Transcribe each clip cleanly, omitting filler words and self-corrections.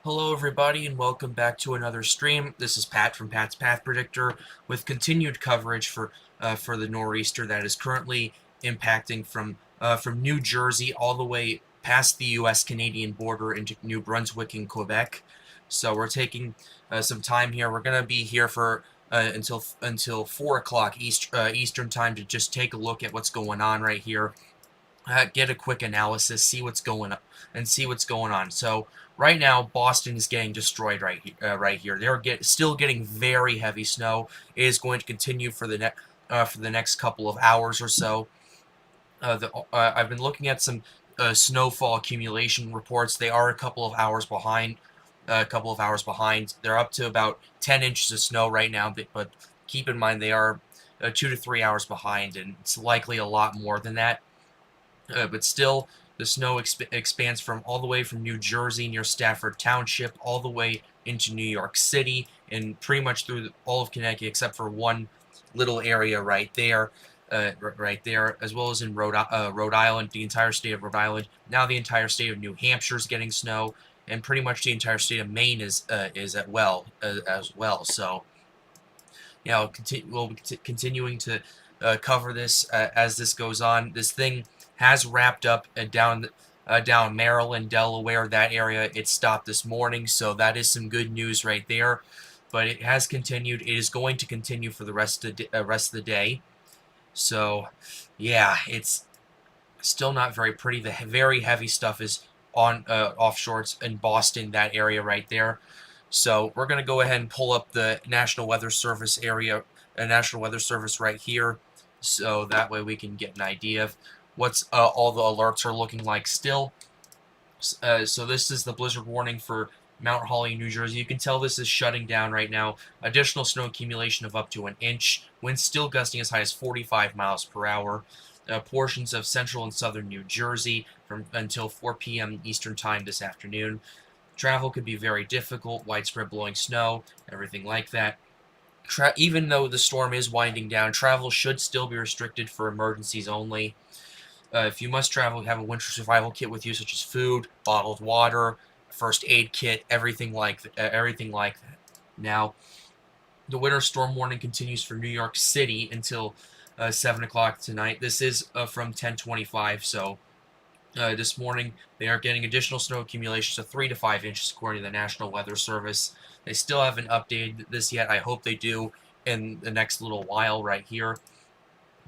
Hello everybody and welcome back to another stream. This is Pat from Pat's Path Predictor with continued coverage for the nor'easter that is currently impacting from New Jersey all the way past the U.S.-Canadian border into New Brunswick and Quebec. So we're taking some time here. We're gonna be here for until 4 o'clock Eastern time to just take a look at what's going on right here, get a quick analysis, see what's going on. So right now, Boston is getting destroyed right here. They're still getting very heavy snow. It is going to continue for the next couple of hours or so. I've been looking at some snowfall accumulation reports. They are a couple of hours behind. They're up to about 10 inches of snow right now, but keep in mind they are 2 to 3 hours behind, and it's likely a lot more than that. But still, the snow expands from all the way from New Jersey near Stafford Township all the way into New York City and pretty much through all of Connecticut except for one little area right there, as well as in Rhode Island, the entire state of Rhode Island. Now the entire state of New Hampshire is getting snow, and pretty much the entire state of Maine is as well. So, we'll be continuing to cover this as this goes on. This thing has wrapped up down Maryland, Delaware, that area. It stopped this morning, so that is some good news right there. But it has continued. It is going to continue for the rest of the day. So, yeah, it's still not very pretty. The very heavy stuff is on offshore in Boston, that area right there. So we're going to go ahead and pull up the National Weather Service National Weather Service right here, so that way we can get an idea of what's all the alerts are looking like still. So this is the blizzard warning for Mount Holly, New Jersey. You can tell this is shutting down right now. Additional snow accumulation of up to an inch. Winds still gusting as high as 45 miles per hour. Portions of central and southern New Jersey from until 4 p.m. Eastern time this afternoon. Travel could be very difficult, widespread blowing snow, everything like that. Even though the storm is winding down, travel should still be restricted for emergencies only. If you must travel, have a winter survival kit with you, such as food, bottled water, first aid kit, everything like that. Now, the winter storm warning continues for New York City until 7 o'clock tonight. This is from 10:25, so this morning they are getting additional snow accumulations of 3 to 5 inches according to the National Weather Service. They still haven't updated this yet. I hope they do in the next little while right here.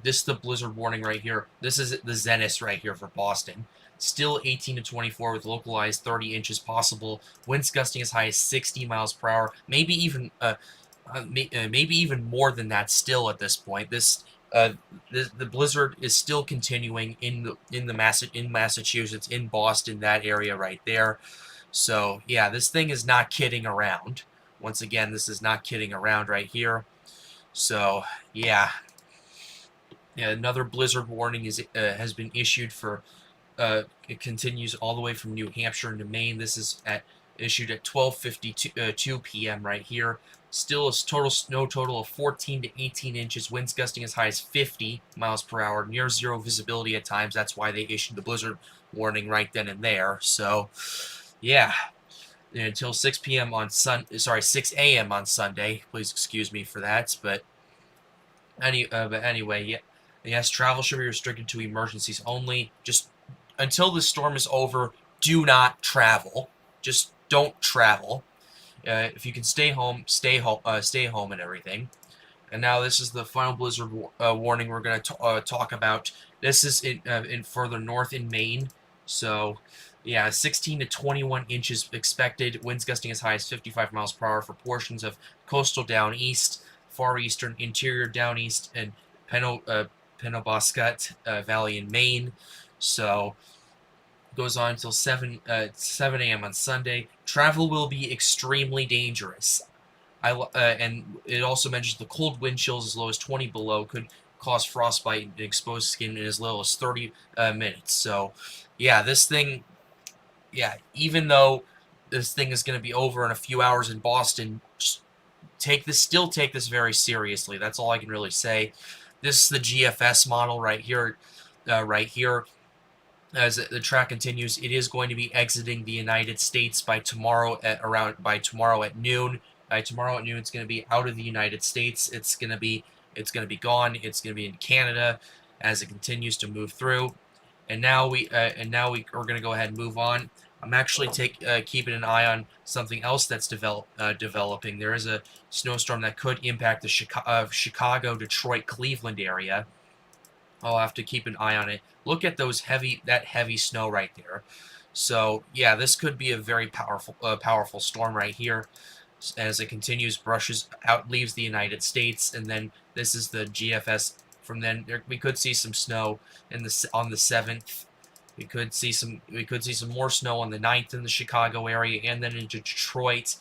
This is the blizzard warning right here. This is the zenith right here for Boston. Still 18 to 24 with localized 30 inches possible. Winds gusting as high as 60 miles per hour. Maybe even more than that still at this point. The blizzard is still continuing in Massachusetts, in Boston, that area right there. So yeah, this thing is not kidding around. Once again, this is not kidding around right here. So yeah, another blizzard warning has been issued for. It continues all the way from New Hampshire into Maine. This is issued at 12:52 p.m. right here. Still a snow total of 14 to 18 inches. Winds gusting as high as 50 miles per hour. Near zero visibility at times. That's why they issued the blizzard warning right then and there. So, yeah. Until 6 p.m. on 6 a.m. on Sunday. Please excuse me for that. But anyway, yeah. Yes, travel should be restricted to emergencies only. Just until the storm is over, do not travel. Just don't travel. If you can stay home, stay home and everything. And now this is the final blizzard warning we're going to talk about. This is in further north in Maine. So, yeah, 16 to 21 inches expected. Winds gusting as high as 55 miles per hour for portions of coastal down east, far eastern, interior down east, and Penobscot Valley in Maine. So goes on until 7 a.m. on Sunday. Travel will be extremely dangerous. And it also mentions the cold wind chills as low as 20 below could cause frostbite and expose skin in as little as 30 minutes. So, yeah, this thing, even though this thing is going to be over in a few hours in Boston, just still take this very seriously. That's all I can really say. This is the GFS model right here. as the track continues, it is going to be exiting the United States by tomorrow at noon. By tomorrow at noon, it's going to be out of the United States. It's going to be gone. It's going to be in Canada as it continues to move through. And now we are going to go ahead and move on. I'm actually keeping an eye on something else that's developing. There is a snowstorm that could impact the Chicago, Detroit, Cleveland area. I'll have to keep an eye on it. Look at that heavy snow right there. So yeah, this could be a very powerful storm right here. As it continues, brushes out, leaves the United States, and then this is the GFS. From then, we could see some snow on the 7th. We could see some more snow on the 9th in the Chicago area, and then into Detroit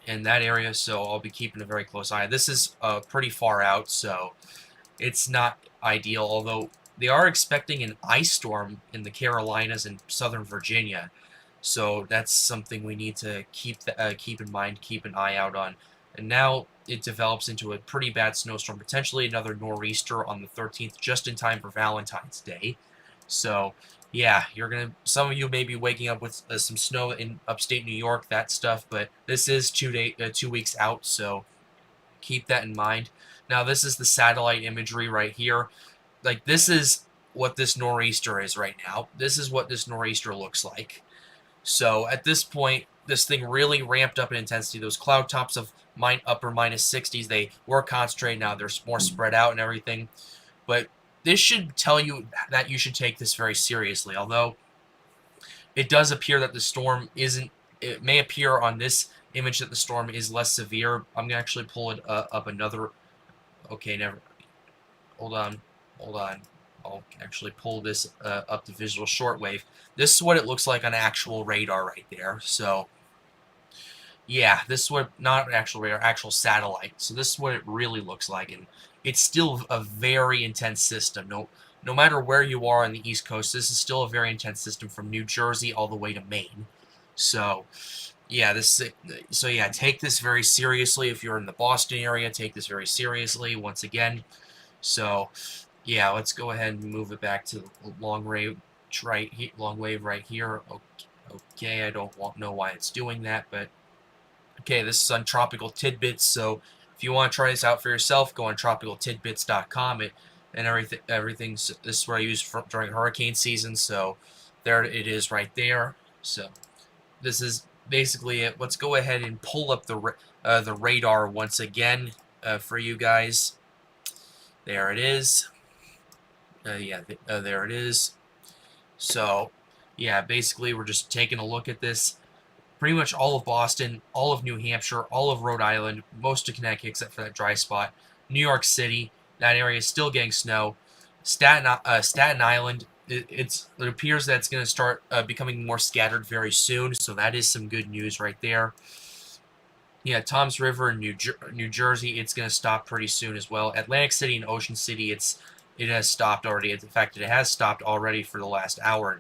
and that area. So I'll be keeping a very close eye. This is pretty far out, so it's not ideal. Although they are expecting an ice storm in the Carolinas and Southern Virginia. So that's something we need to keep in mind, keep an eye out on. And now it develops into a pretty bad snowstorm, potentially another nor'easter on the 13th, just in time for Valentine's Day. So yeah, some of you may be waking up with some snow in upstate New York, that stuff, but this is 2 weeks out, so keep that in mind. Now this is the satellite imagery right here. Like, this is what this nor'easter is right now. This is what this nor'easter looks like. So at this point, this thing really ramped up in intensity. Those cloud tops of upper minus 60s, they were concentrated. Now they're more spread out and everything. But this should tell you that you should take this very seriously. Although it does appear that the storm isn't, it may appear on this image that the storm is less severe. I'm going to actually pull it up another. Okay, never. Hold on. I'll actually pull this up to visual shortwave. This is what it looks like on actual radar right there. So yeah, this is what, not actual radar, actual satellite. So this is what it really looks like, and it's still a very intense system. No matter where you are on the East Coast, this is still a very intense system from New Jersey all the way to Maine. So yeah, take this very seriously. If you're in the Boston area, take this very seriously once again. So yeah, let's go ahead and move it back to the long wave right here. Okay, I don't know why it's doing that, but okay, this is on Tropical Tidbits. So if you want to try this out for yourself, go on tropicaltidbits.com. And everything's this is what I use during hurricane season. So there it is right there. So this is basically it. Let's go ahead and pull up the radar once again for you guys. There it is. There it is. So, yeah, basically we're just taking a look at this. Pretty much all of Boston, all of New Hampshire, all of Rhode Island, most of Connecticut except for that dry spot. New York City, that area is still getting snow. Staten Island, it appears that it's going to start becoming more scattered very soon, so that is some good news right there. Yeah, Toms River in New Jersey, it's going to stop pretty soon as well. Atlantic City and Ocean City, it has stopped already. In fact, it has stopped already for the last hour.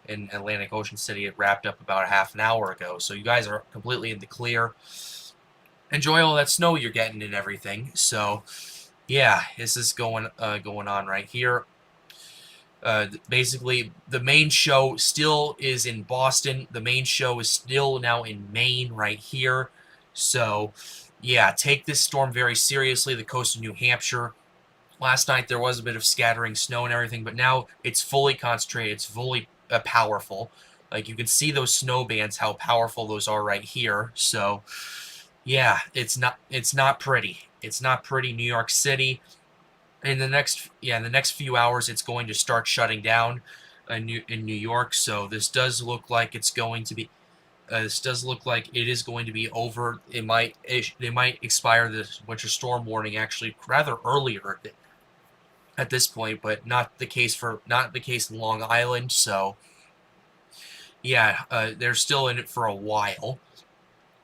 In Atlantic Ocean City, it wrapped up about a half an hour ago. So you guys are completely in the clear. Enjoy all that snow you're getting and everything. So yeah, this is going on right here. Basically, the main show still is in Boston. The main show is still now in Maine right here. So yeah, take this storm very seriously. The coast of New Hampshire. Last night there was a bit of scattering snow and everything, but now it's fully concentrated. It's fully powerful. Like, you can see those snow bands, how powerful those are right here. So yeah, it's not pretty. It's not pretty. New York City, in the next few hours, it's going to start shutting down in New York. So this does look like it's going to be. This does look like it is going to be over. They might expire this winter storm warning actually rather earlier at this point, but not the case in Long Island. So yeah, they're still in it for a while.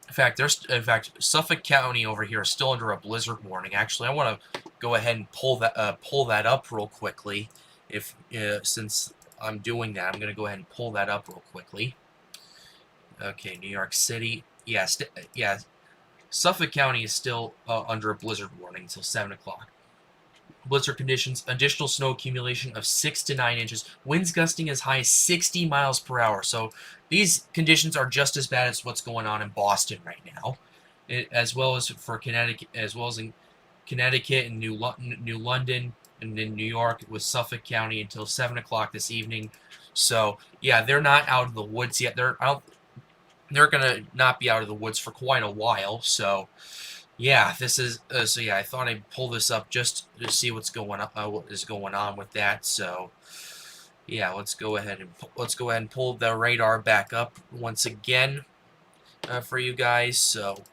In fact, Suffolk County over here is still under a blizzard warning. Actually, I want to go ahead and pull that up real quickly. Since I'm doing that, I'm going to go ahead and pull that up real quickly. Okay, New York City. Yeah, Suffolk County is still under a blizzard warning until 7 o'clock. blizzard conditions, additional snow accumulation of 6 to 9 inches, winds gusting as high as 60 miles per hour. So these conditions are just as bad as what's going on in Boston right now, as well as for Connecticut, as well as in Connecticut and New London and in New York with Suffolk County until 7 o'clock this evening. So yeah, they're not out of the woods yet. They're out. They're gonna not be out of the woods for quite a while. So yeah, this is so yeah. I thought I'd pull this up just to see what's going on. What is going on with that? So yeah, let's go ahead and pull the radar back up once again for you guys. So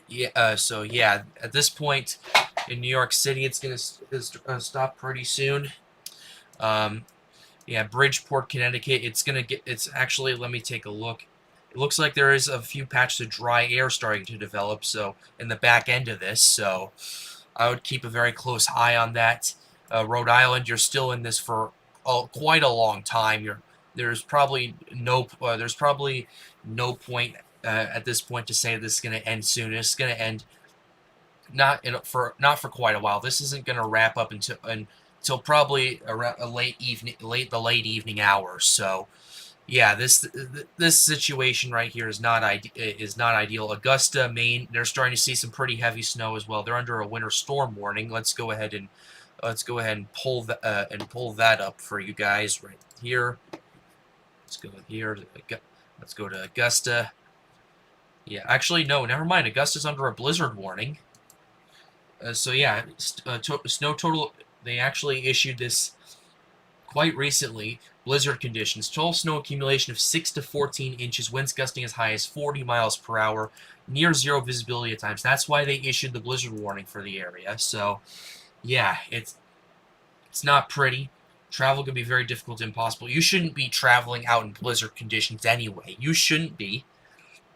yeah, at this point in New York City, it's gonna stop pretty soon. Yeah, Bridgeport, Connecticut. It's actually. Let me take a look. It looks like there is a few patches of dry air starting to develop. So in the back end of this, so I would keep a very close eye on that. Rhode Island, you're still in this for quite a long time. There's probably no point at this point to say this is going to end soon. It's going to end not for quite a while. This isn't going to wrap up until probably around the late evening hours. So yeah, this situation right here is not ideal. Augusta, Maine, they're starting to see some pretty heavy snow as well. They're under a winter storm warning. Let's go ahead and pull that up for you guys right here. Let's go here. Let's go to Augusta. Yeah, actually no, never mind. Augusta's under a blizzard warning. So yeah, snow total. They actually issued this quite recently. Blizzard conditions. Total snow accumulation of 6 to 14 inches. Winds gusting as high as 40 miles per hour. Near zero visibility at times. That's why they issued the blizzard warning for the area. So yeah, it's not pretty. Travel can be very difficult to impossible. You shouldn't be traveling out in blizzard conditions anyway. You shouldn't be.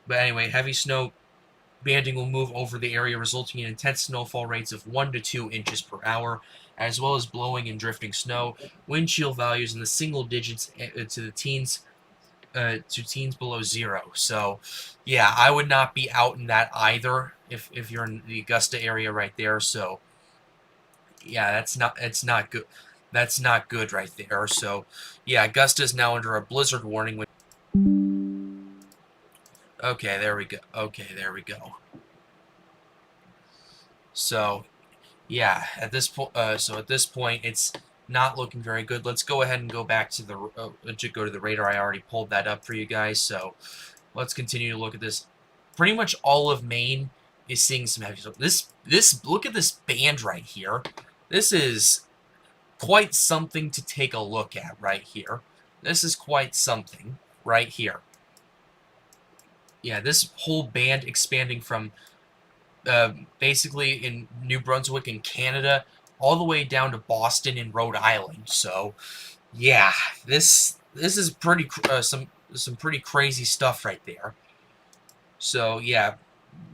But anyway, heavy snow banding will move over the area, resulting in intense snowfall rates of 1 to 2 inches per hour, as well as blowing and drifting snow. Wind chill values in the single digits to teens below zero. So, yeah, I would not be out in that either if you're in the Augusta area right there. So, yeah, it's not good. That's not good right there. So, yeah, Augusta is now under a blizzard warning. Okay, there we go. Okay, there we go. So, yeah, at this point, it's not looking very good. Let's go ahead and go back to the radar. I already pulled that up for you guys. So, let's continue to look at this. Pretty much all of Maine is seeing some heavy snow. Look at this band right here. This is quite something to take a look at right here. This is quite something right here. Yeah, this whole band expanding from basically in New Brunswick in Canada all the way down to Boston in Rhode Island. So, yeah, this is pretty some pretty crazy stuff right there. So, yeah,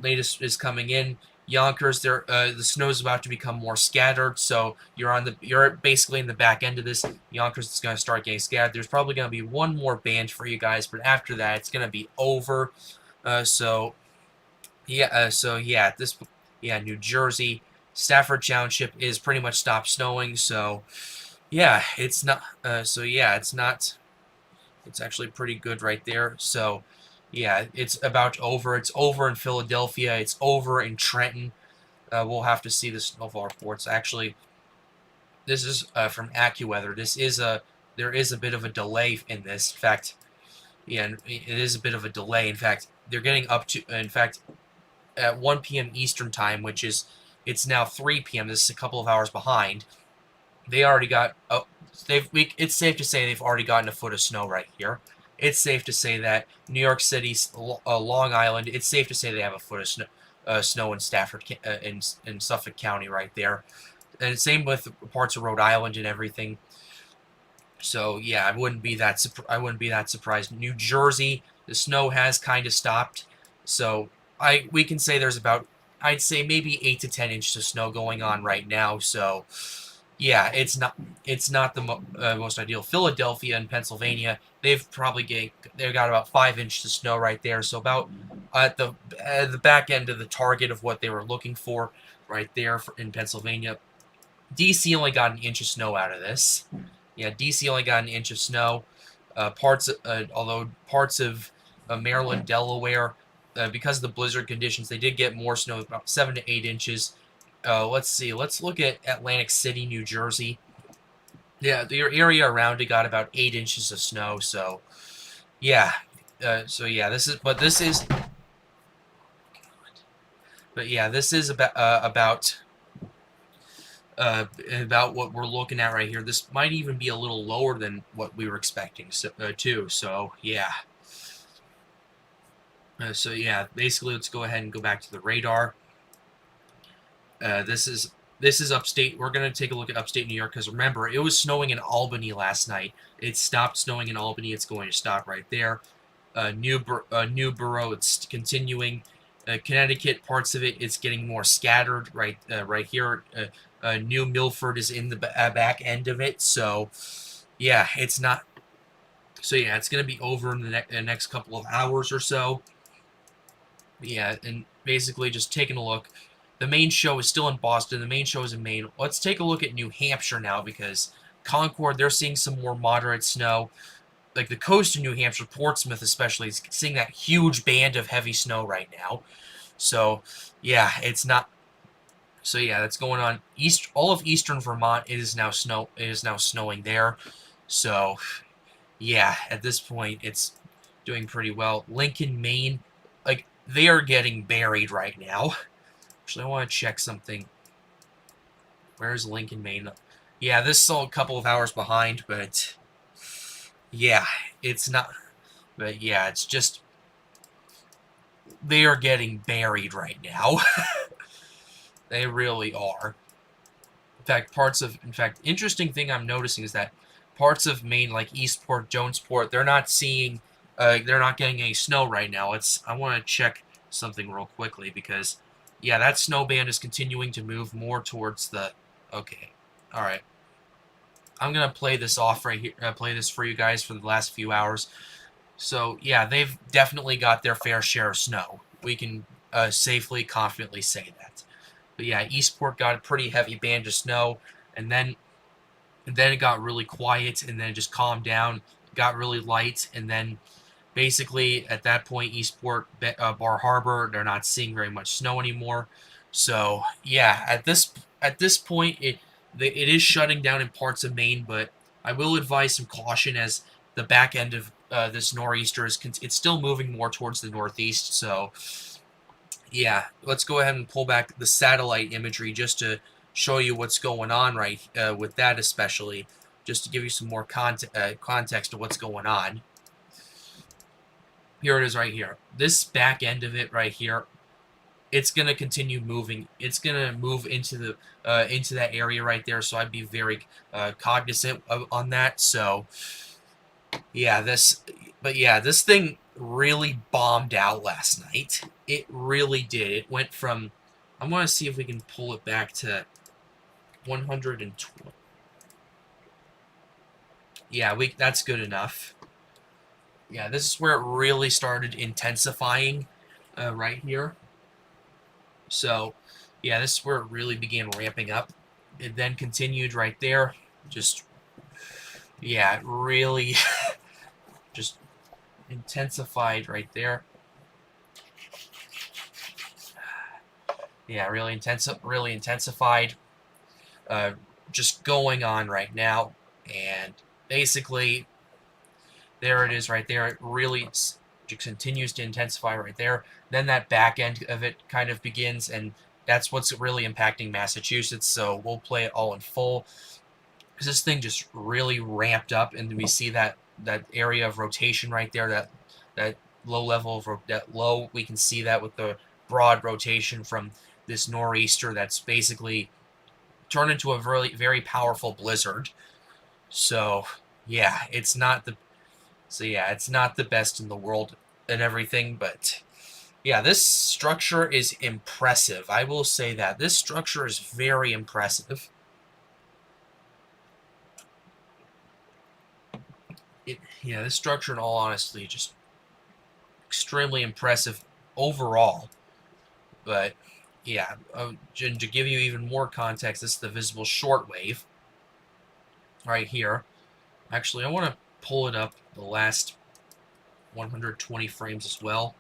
latest is coming in. Yonkers, the snow is about to become more scattered, so you're basically in the back end of this. Yonkers is going to start getting scattered. There's probably going to be one more band for you guys, but after that, it's going to be over. So New Jersey, Stafford Township is pretty much stopped snowing. So yeah, it's not. It's actually pretty good right there. So yeah, it's about over. It's over in Philadelphia. It's over in Trenton. We'll have to see the snowfall reports. Actually, this is from AccuWeather. There is a bit of a delay in this. In fact, yeah, it is a bit of a delay. In fact, they're getting up to. In fact, at 1 p.m. Eastern time, it's now 3 p.m. This is a couple of hours behind. They already got. It's safe to say they've already gotten a foot of snow right here. It's safe to say that New York City, Long Island. It's safe to say they have a foot of snow in Stafford, in Suffolk County right there, and same with parts of Rhode Island and everything. So yeah, I wouldn't be that surprised. New Jersey, the snow has kind of stopped, so we can say there's about, I'd say maybe 8 to 10 inches of snow going on right now. So yeah, it's not the most ideal. Philadelphia and Pennsylvania, they've got about 5 inches of snow right there. So about at the back end of the target of what they were looking for right there in Pennsylvania. DC only got an inch of snow out of this. Yeah, DC only got an inch of snow. Although parts of Maryland, Delaware, because of the blizzard conditions, they did get more snow, about 7 to 8 inches. Let's see. Let's look at Atlantic City, New Jersey. Yeah, the area around it got about 8 inches of snow. So, yeah. This is. But yeah, this is about what we're looking at right here. This might even be a little lower than what we were expecting, too. So yeah. Basically, let's go ahead and go back to the radar. This is upstate. We're gonna take a look at upstate New York because remember, it was snowing in Albany last night. It stopped snowing in Albany. It's going to stop right there. Newborough, it's continuing. Connecticut, parts of it's getting more scattered right here. New Milford is in the back end of it. So, yeah, it's not. So yeah, it's gonna be over in the next couple of hours or so. Yeah, and basically just taking a look. The main show is still in Boston. The main show is in Maine. Let's take a look at New Hampshire now because Concord, they're seeing some more moderate snow. Like the coast of New Hampshire, Portsmouth especially, is seeing that huge band of heavy snow right now. So, yeah, it's not. So yeah, that's going on. All of eastern Vermont is now snowing there. So, yeah, at this point, it's doing pretty well. Lincoln, Maine, like they are getting buried right now. Actually, I want to check something. Where's Lincoln, Maine? Yeah, this is all a couple of hours behind, but yeah, it's not. But yeah, it's just they are getting buried right now. They really are. In fact, interesting thing I'm noticing is that parts of Maine, like Eastport, Jonesport, they're not getting any snow right now. I want to check something real quickly because, yeah, that snow band is continuing to move more towards the. Okay, all right. I'm gonna play this off right here. Play this for you guys for the last few hours. So yeah, they've definitely got their fair share of snow. We can safely, confidently say that. But yeah, Eastport got a pretty heavy band of snow, and then it got really quiet, and then it just calmed down, got really light, and then basically at that point, Eastport, Bar Harbor, they're not seeing very much snow anymore. So yeah, at this point, it is shutting down in parts of Maine, but I will advise some caution as the back end of this nor'easter it's still moving more towards the northeast. So yeah, let's go ahead and pull back the satellite imagery just to show you what's going on with that, especially just to give you some more context of what's going on. Here it is right here. This back end of it right here, it's gonna continue moving. It's gonna move into that area right there. So I'd be very cognizant on that. So yeah, this thing really bombed out last night. It really did. It went from. I want to see if we can pull it back to 120. Yeah, that's good enough. Yeah, this is where it really started intensifying, right here. So, yeah, this is where it really began ramping up. It then continued right there. Just, yeah, it really just intensified right there. Yeah, really intensified. Just going on right now, and basically, there it is right there. It really just continues to intensify right there. Then that back end of it kind of begins, and that's what's really impacting Massachusetts. So we'll play it all in full because this thing just really ramped up, and we see that area of rotation right there. That low level of that low. We can see that with the broad rotation from this nor'easter that's basically turned into a very, very powerful blizzard. So yeah, it's not the best in the world and everything, but yeah, this structure is impressive. I will say that this structure is very impressive. This structure, in all honesty, just extremely impressive overall. But yeah, and to give you even more context, this is the visible shortwave right here. Actually, I want to pull it up the last 120 frames as well.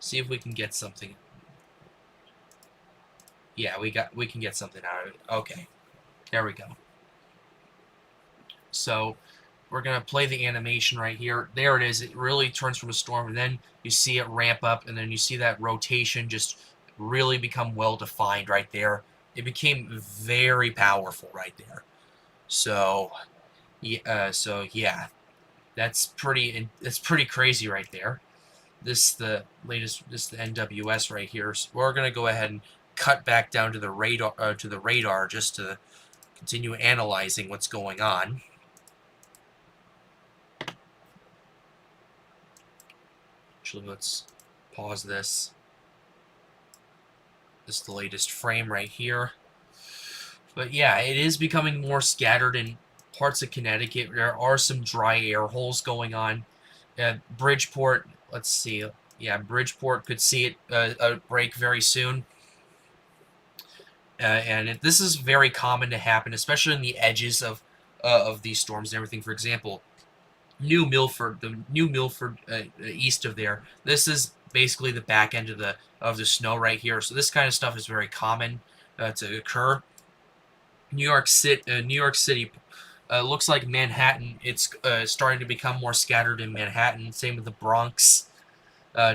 See if we can get something. Yeah, we can get something out of it. Okay, there we go. So we're gonna play the animation right here. There it is. It really turns from a storm, and then you see it ramp up, and then you see that rotation just really become well defined right there. It became very powerful right there. So yeah, that's pretty crazy right there. This is the latest. This is the NWS right here. So we're gonna go ahead and cut back down to the radar just to continue analyzing what's going on. Actually, let's pause this. This is the latest frame right here. But yeah, it is becoming more scattered in parts of Connecticut. There are some dry air holes going on. Bridgeport, let's see. Yeah, Bridgeport could see it break very soon. This is very common to happen, especially in the edges of these storms and everything. For example, New Milford, east of there. This is basically the back end of the snow right here. So this kind of stuff is very common to occur. New York City looks like Manhattan. It's starting to become more scattered in Manhattan. Same with the Bronx.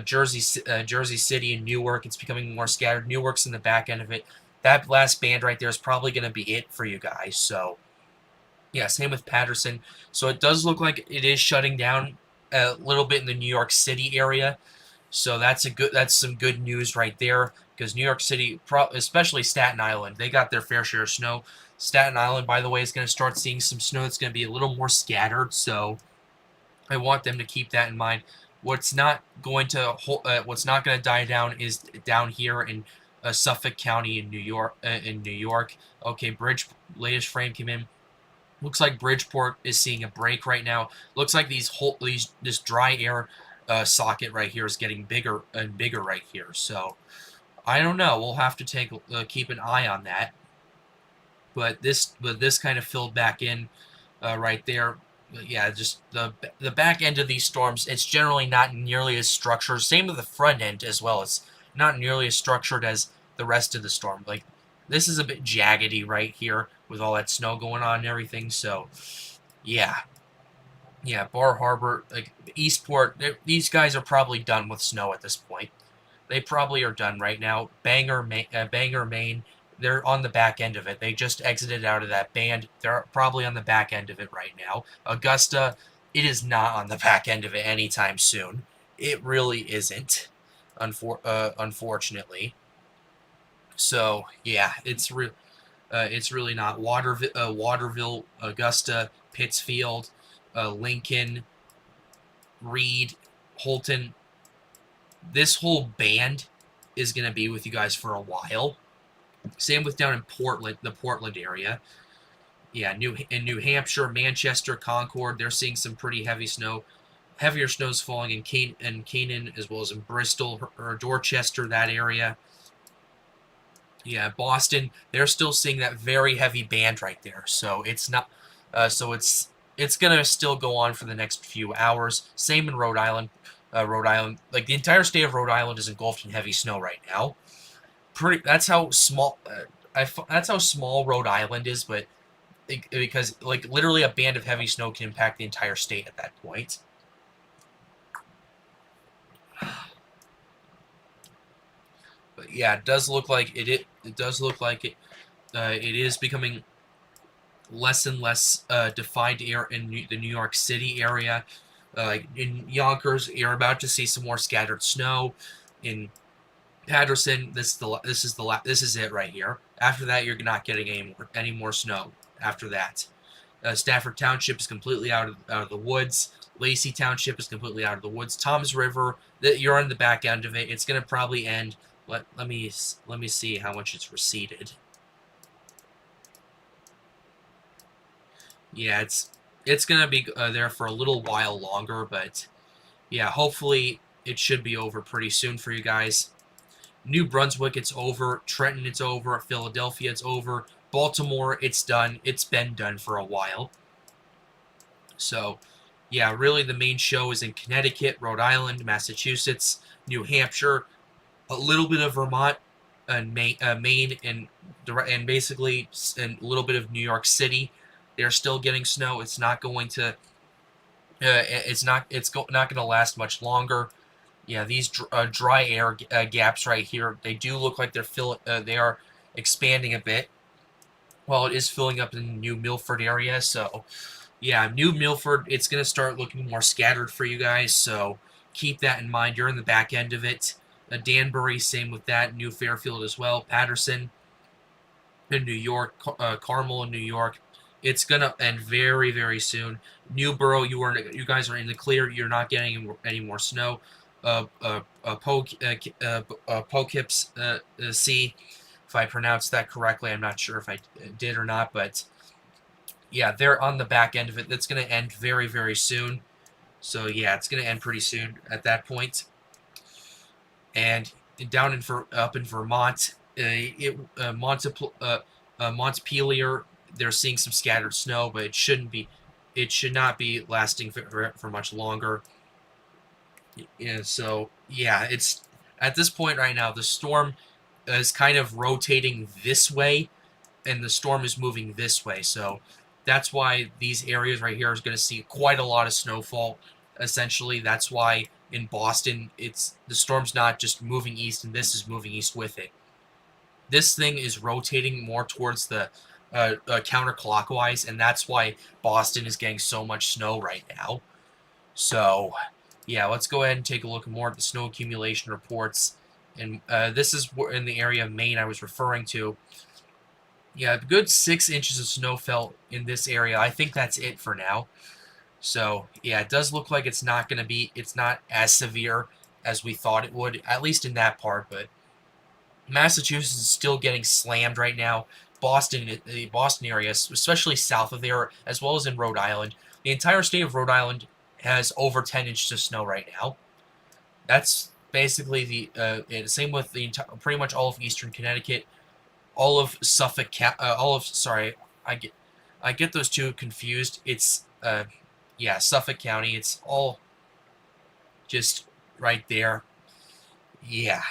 Jersey City and Newark, it's becoming more scattered. Newark's in the back end of it. That last band right there is probably going to be it for you guys. So, yeah, same with Patterson. So it does look like it is shutting down a little bit in the New York City area. So that's some good news right there, because New York City, especially Staten Island, they got their fair share of snow. Staten Island, by the way, is going to start seeing some snow. It's going to be a little more scattered, so I want them to keep that in mind. What's not going to die down is down here in Suffolk County in New York. Okay, latest frame came in. Looks like Bridgeport is seeing a break right now. Looks like this dry air socket right here is getting bigger and bigger right here. So I don't know. We'll have to keep an eye on that. But this kind of filled back in right there. Yeah, just the back end of these storms, it's generally not nearly as structured. Same with the front end as well. It's not nearly as structured as the rest of the storm. Like, this is a bit jaggedy right here with all that snow going on and everything. So, yeah. Yeah, Bar Harbor, like Eastport, these guys are probably done with snow at this point. They probably are done right now. Bangor, Maine, they're on the back end of it. They just exited out of that band. They're probably on the back end of it right now. Augusta, it is not on the back end of it anytime soon. It really isn't, unfortunately. So yeah, it's really not. Waterville, Augusta, Pittsfield, Lincoln, Reed, Holton. This whole band is going to be with you guys for a while. Same with down in Portland, the Portland area. Yeah, in New Hampshire, Manchester, Concord, they're seeing some pretty heavy snow. Heavier snows falling in Canaan, as well as in Bristol or Dorchester, that area. Yeah, Boston, they're still seeing that very heavy band right there. So it's not. It's gonna still go on for the next few hours. Same in Rhode Island. Rhode Island, like the entire state of Rhode Island, is engulfed in heavy snow right now. That's how small. That's how small Rhode Island is, but because like literally a band of heavy snow can impact the entire state at that point. But yeah, it does look like it does look like it. It is becoming less and less defined air in the New York City area. Like in Yonkers, you're about to see some more scattered snow. In Patterson, this is it right here. After that, you're not getting any more snow. After that, Stafford Township is completely out of the woods. Lacey Township is completely out of the woods. Toms River, you're on the back end of it. It's gonna probably end. Let me see how much it's receded. Yeah, it's gonna be there for a little while longer, but yeah, hopefully it should be over pretty soon for you guys. New Brunswick, it's over. Trenton, it's over. Philadelphia, it's over. Baltimore, it's done. It's been done for a while. So, yeah, really the main show is in Connecticut, Rhode Island, Massachusetts, New Hampshire, a little bit of Vermont, and Maine, and basically a little bit of New York City. They're still getting snow. It's not going to. Not going to last much longer. Yeah, these dry air gaps right here, they do look like they are expanding a bit. Well, it is filling up in the New Milford area, so yeah, New Milford, it's going to start looking more scattered for you guys, so keep that in mind. You're in the back end of it. Danbury, same with that. New Fairfield as well. Patterson in New York. Carmel in New York. It's going to end very, very soon. Newborough, you guys are in the clear. You're not getting any more snow. Poughkeepsie, C, if I pronounced that correctly. I'm not sure if I did or not, but yeah, they're on the back end of it. That's going to end very, very soon. So yeah, it's going to end pretty soon at that point. And up in Vermont, Montpelier, they're seeing some scattered snow, but it should not be lasting for much longer. Yeah, so yeah, it's at this point right now, the storm is kind of rotating this way, and the storm is moving this way. So that's why these areas right here is going to see quite a lot of snowfall. Essentially, that's why in Boston, the storm's not just moving east, and this is moving east with it. This thing is rotating more towards the counterclockwise, and that's why Boston is getting so much snow right now. So, yeah, let's go ahead and take a look more at the snow accumulation reports. And this is in the area of Maine I was referring to. Yeah, a good 6 inches of snow fell in this area. I think that's it for now. So, yeah, it does look like it's not as severe as we thought it would, at least in that part, but Massachusetts is still getting slammed right now. The Boston area, especially south of there, as well as in Rhode Island. The entire state of Rhode Island has over 10 inches of snow right now. That's basically the same with pretty much all of eastern Connecticut, all of Suffolk, sorry, I get those two confused. It's yeah, Suffolk County. It's all just right there. Yeah,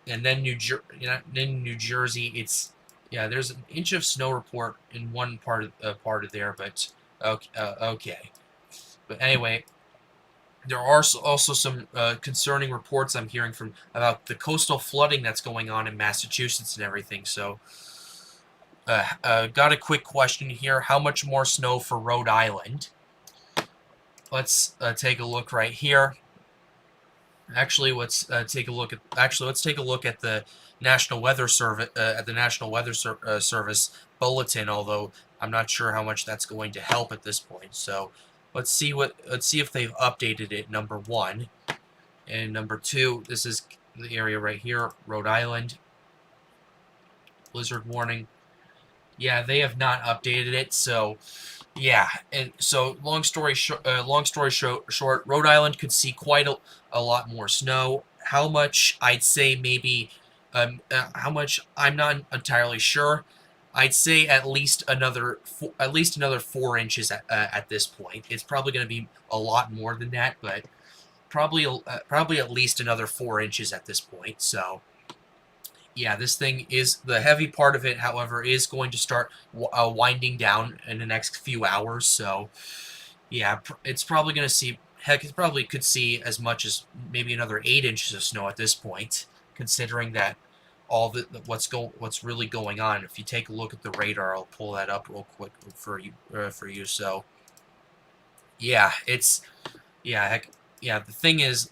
and then New Jersey. It's yeah. There's an inch of snow report in one part of there, but okay. Okay. But anyway, there are also some concerning reports I'm hearing about the coastal flooding that's going on in Massachusetts and everything. So, got a quick question here. How much more snow for Rhode Island? Let's take a look right here. Actually, let's take a look at the National Weather Service bulletin. Although I'm not sure how much that's going to help at this point. So let's see if they've updated it. Number one, and number two. This is the area right here, Rhode Island. Blizzard warning. Yeah, they have not updated it. So yeah, and so long story short, Rhode Island could see quite a lot more snow. How much? I'd say maybe, how much? I'm not entirely sure. I'd say at least another 4 inches at this point. It's probably going to be a lot more than that, but probably at least another 4 inches at this point. So yeah, this thing is the heavy part of it, however, is going to start winding down in the next few hours. So, yeah, it's probably going to see, heck, it probably could see as much as maybe another 8 inches of snow at this point, considering that what's really going on. If you take a look at the radar, I'll pull that up real quick for you. So, yeah, heck, yeah. The thing is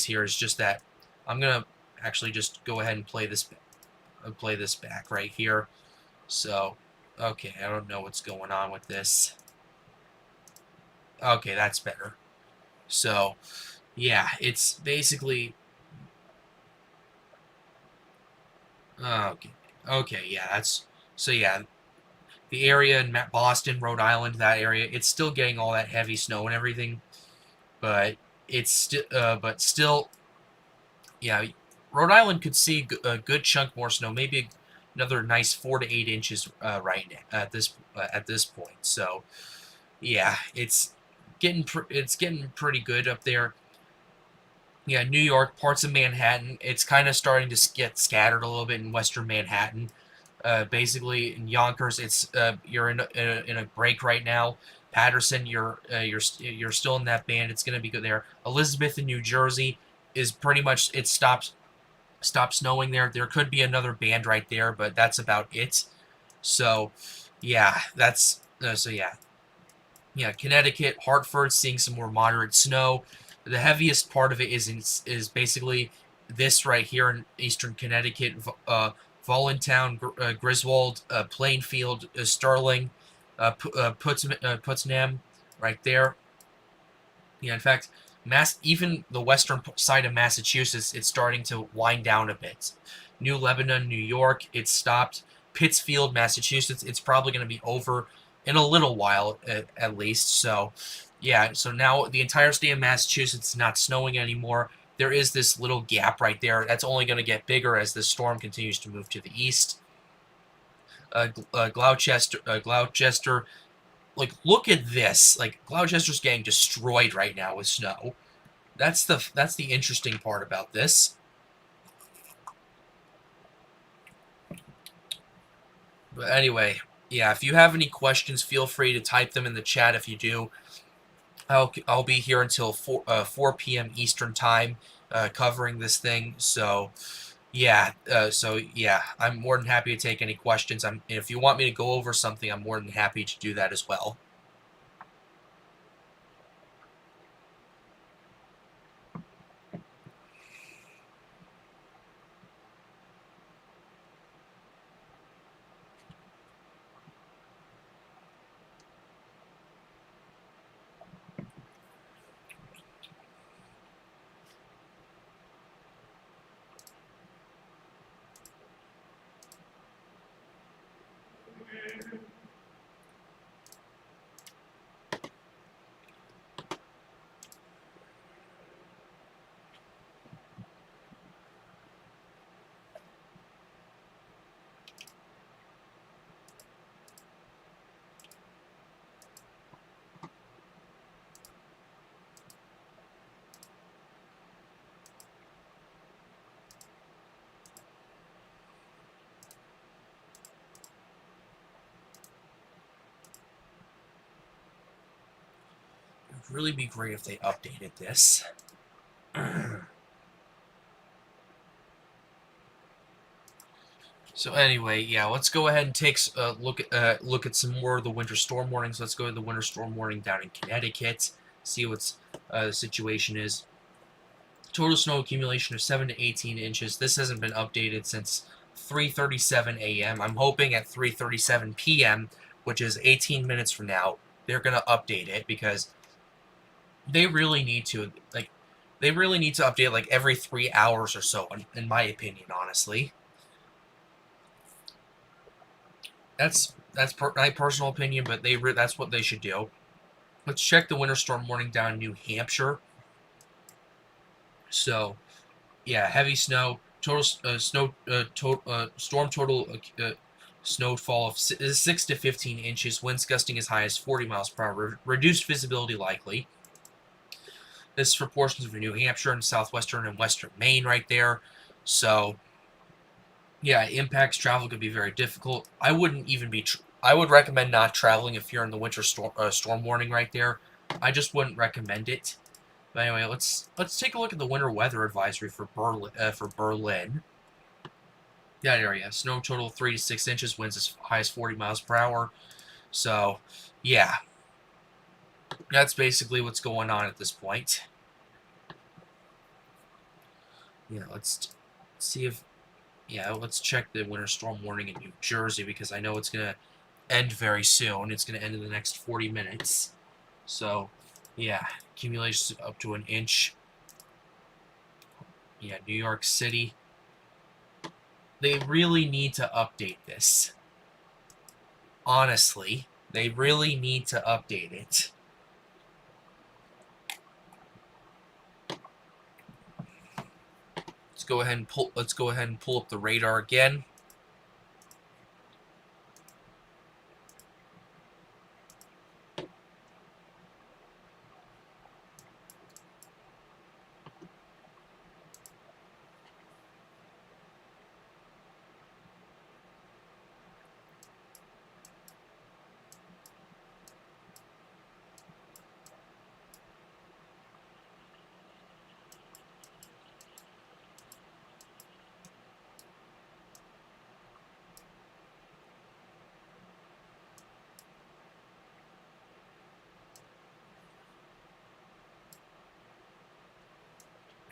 here is just that I'm gonna actually just go ahead and play this back right here. So, okay, I don't know what's going on with this. Okay, that's better. So, yeah, it's basically okay, yeah, yeah, the area in Boston, Rhode Island, that area, it's still getting all that heavy snow and everything, but it's still, yeah, Rhode Island could see a good chunk more snow, maybe another nice 4 to 8 inches right now, at this point. So yeah, it's getting pretty good up there. Yeah, New York, parts of Manhattan. It's kind of starting to get scattered a little bit in western Manhattan. Basically, in Yonkers, it's you're in a break right now. Patterson, you're still in that band. It's gonna be good there. Elizabeth in New Jersey is pretty much it stopped snowing there. There could be another band right there, but that's about it. So, yeah, that's so yeah. Yeah, Connecticut, Hartford, seeing some more moderate snow. The heaviest part of it is basically this right here in eastern Connecticut, Voluntown, Griswold, Plainfield, Sterling, Putnam, right there. Yeah, in fact, even the western side of Massachusetts, it's starting to wind down a bit. New Lebanon, New York, it's stopped. Pittsfield, Massachusetts, it's probably going to be over in a little while at least. So, yeah, so now the entire state of Massachusetts is not snowing anymore. There is this little gap right there. That's only going to get bigger as the storm continues to move to the east. Gloucester, like look at this. Like Gloucester's getting destroyed right now with snow. That's the interesting part about this. But anyway, yeah, if you have any questions, feel free to type them in the chat. If you do, I'll be here until 4 p.m. Eastern time, covering this thing. So yeah, I'm more than happy to take any questions. If you want me to go over something, I'm more than happy to do that as well. It would really be great if they updated this. So anyway, yeah, let's go ahead and take a look at some more of the winter storm warnings. Let's go to the winter storm warning down in Connecticut, see what the situation is. Total snow accumulation of 7 to 18 inches. This hasn't been updated since 3:37 a.m. I'm hoping at 3:37 p.m., which is 18 minutes from now, they're gonna update it because they really need to update like every 3 hours or so, in my opinion, honestly. That's my personal opinion, but that's what they should do. Let's check the winter storm warning down in New Hampshire. So, yeah, heavy snow, total storm total snowfall of 6 to 15 inches, winds gusting as high as 40 miles per hour, reduced visibility likely. This is for portions of New Hampshire and southwestern and western Maine right there. So, yeah, impacts travel could be very difficult. I wouldn't even be. I would recommend not traveling if you're in the winter storm warning right there. I just wouldn't recommend it. But anyway, let's take a look at the winter weather advisory for Berlin. That area, snow total 3 to 6 inches, winds as high as 40 miles per hour. So, yeah, that's basically what's going on at this point. Yeah, let's see if. Yeah, let's check the winter storm warning in New Jersey because I know it's gonna end very soon. It's going to end in the next 40 minutes. So, yeah, accumulations up to an inch. Yeah, New York City. They really need to update this. Honestly, they really need to update it. go ahead and pull up the radar again.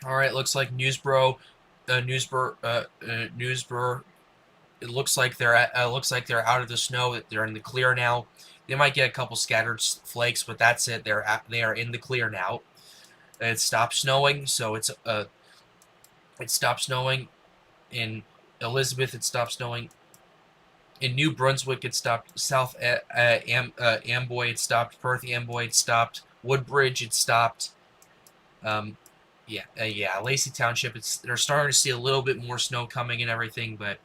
All right, looks like Newsboro. It looks like they're out of the snow. They're in the clear now. They might get a couple scattered flakes, but that's it. They are in the clear now. It stopped snowing, so it stopped snowing in Elizabeth. It stopped snowing in New Brunswick. It stopped South Amboy. It stopped Perth Amboy. It stopped Woodbridge. It stopped. Yeah, Lacey Township. They're starting to see a little bit more snow coming and everything, but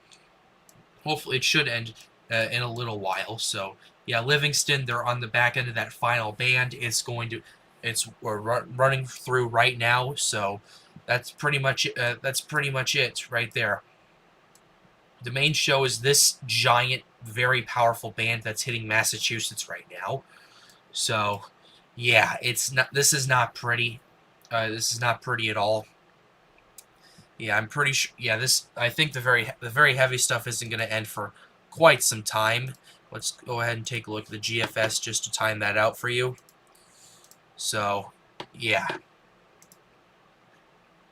hopefully it should end in a little while. So yeah, Livingston, they're on the back end of that final band. We're running through right now. So that's pretty much it right there. The main show is this giant, very powerful band that's hitting Massachusetts right now. So yeah, this is not pretty. This is not pretty at all. Yeah, I'm pretty sure. Yeah, I think the very heavy stuff isn't going to end for quite some time. Let's go ahead and take a look at the GFS just to time that out for you. So, yeah.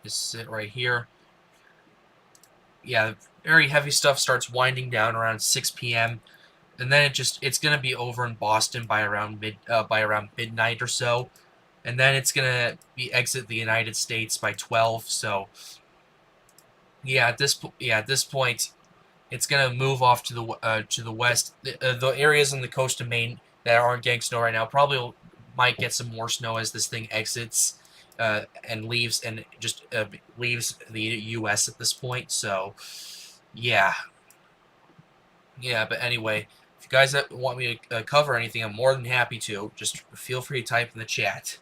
This is it right here. Yeah, very heavy stuff starts winding down around 6 p.m. and then it's going to be over in Boston by around midnight or so. And then it's going to exit the United States by 12, so yeah, at this point, it's gonna move off to the west. The areas on the coast of Maine that aren't getting snow right now might get some more snow as this thing exits and leaves the U.S. at this point. So, yeah, But anyway, if you guys want me to cover anything, I'm more than happy to. Just feel free to type in the chat.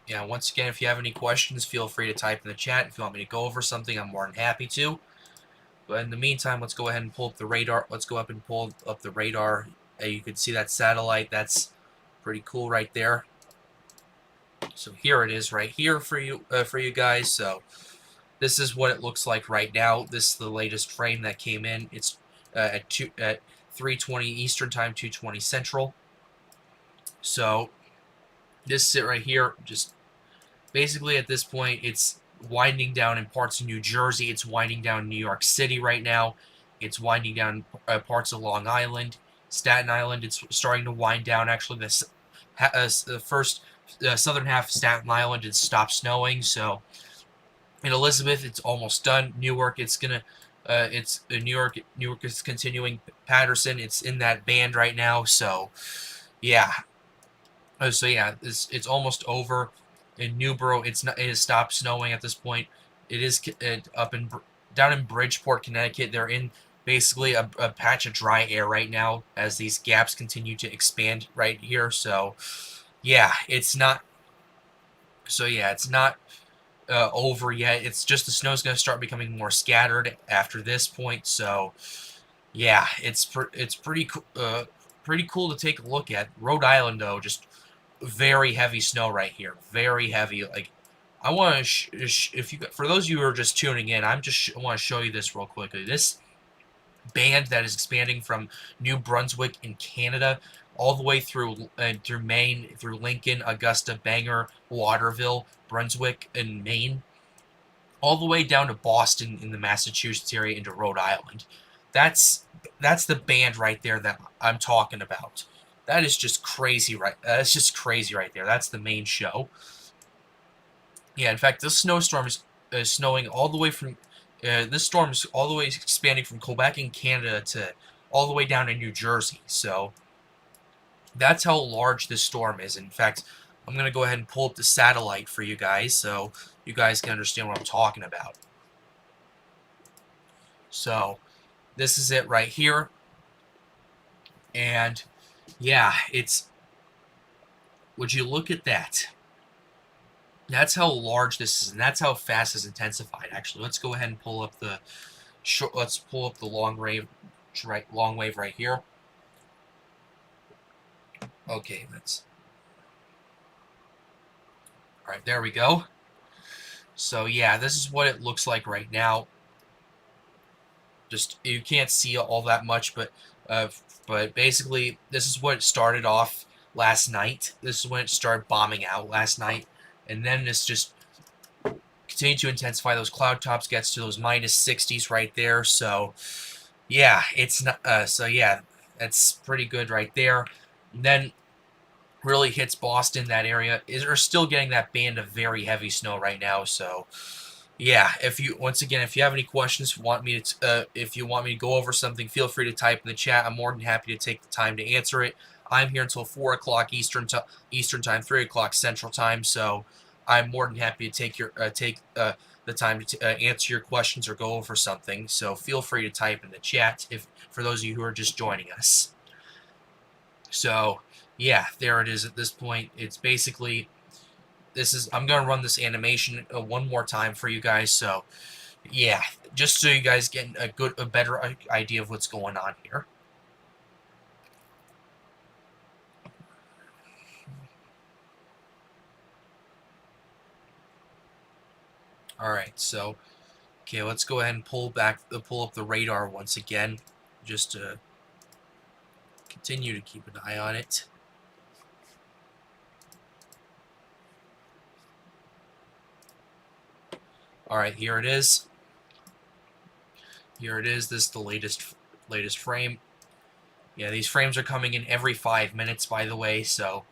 Yeah. Once again, if you have any questions, feel free to type in the chat. If you want me to go over something, I'm more than happy to. But in the meantime, let's go ahead and pull up the radar. Let's go up and pull up the radar. You can see that satellite. That's pretty cool right there. So here it is right here for you guys. So this is what it looks like right now. This is the latest frame that came in. It's at 3:20 Eastern Time, 2:20 Central. So this is it right here. Just basically at this point, it's winding down in parts of New Jersey. It's winding down New York City right now. It's winding down parts of Long Island, Staten Island. It's starting to wind down. Actually, the first southern half of Staten Island, it stopped snowing. So in Elizabeth, it's almost done. Newark, it's New York is continuing. Patterson, it's in that band right now. So yeah. It's almost over. In Newboro, it has stopped snowing at this point. It is down in Bridgeport, Connecticut. They're in basically a patch of dry air right now as these gaps continue to expand right here. So, yeah, it's not. So yeah, it's not over yet. It's just the snow's going to start becoming more scattered after this point. So, yeah, it's pretty cool to take a look at. Rhode Island, though, just very heavy snow right here. Very heavy. Like, I want to for those of you who are just tuning in, want to show you this real quickly. This band that is expanding from New Brunswick in Canada all the way through Maine, through Lincoln, Augusta, Bangor, Waterville, Brunswick, and Maine, all the way down to Boston in the Massachusetts area into Rhode Island. That's the band right there that I'm talking about. That is just crazy, right? That's just crazy right there. That's the main show. Yeah, in fact, this snowstorm is snowing all the way from. This storm is all the way expanding from Quebec in Canada to all the way down to New Jersey. So that's how large this storm is. In fact, I'm going to go ahead and pull up the satellite for you guys so you guys can understand what I'm talking about. So this is it right here. And yeah, would you look at that? That's how large this is, and that's how fast it's intensified. Actually, let's go ahead and pull up the let's pull up the long wave right here. Okay, all right, there we go. So yeah, this is what it looks like right now. Just you can't see all that much, but basically this is what it started off last night. This is when it started bombing out last night, and then this just continued to intensify. Those cloud tops gets to those minus 60s right there. So yeah, it's not. So yeah, that's pretty good right there. And then really hits Boston. That area are still getting that band of very heavy snow right now. So yeah, if you have any questions, if you want me to go over something, feel free to type in the chat. I'm more than happy to take the time to answer it. I'm here until 4 o'clock Eastern time, 3 o'clock Central time. So I'm more than happy to take the time to answer your questions or go over something. So feel free to type in the chat for those of you who are just joining us. So yeah, there it is at this point. It's basically I'm going to run this animation one more time for you guys. So yeah, just so you guys get a better idea of what's going on here. All right, so okay, let's go ahead and pull up the radar once again, just to continue to keep an eye on it. All right, here it is. Here it is. This is the latest frame. Yeah, these frames are coming in every 5 minutes, by the way. So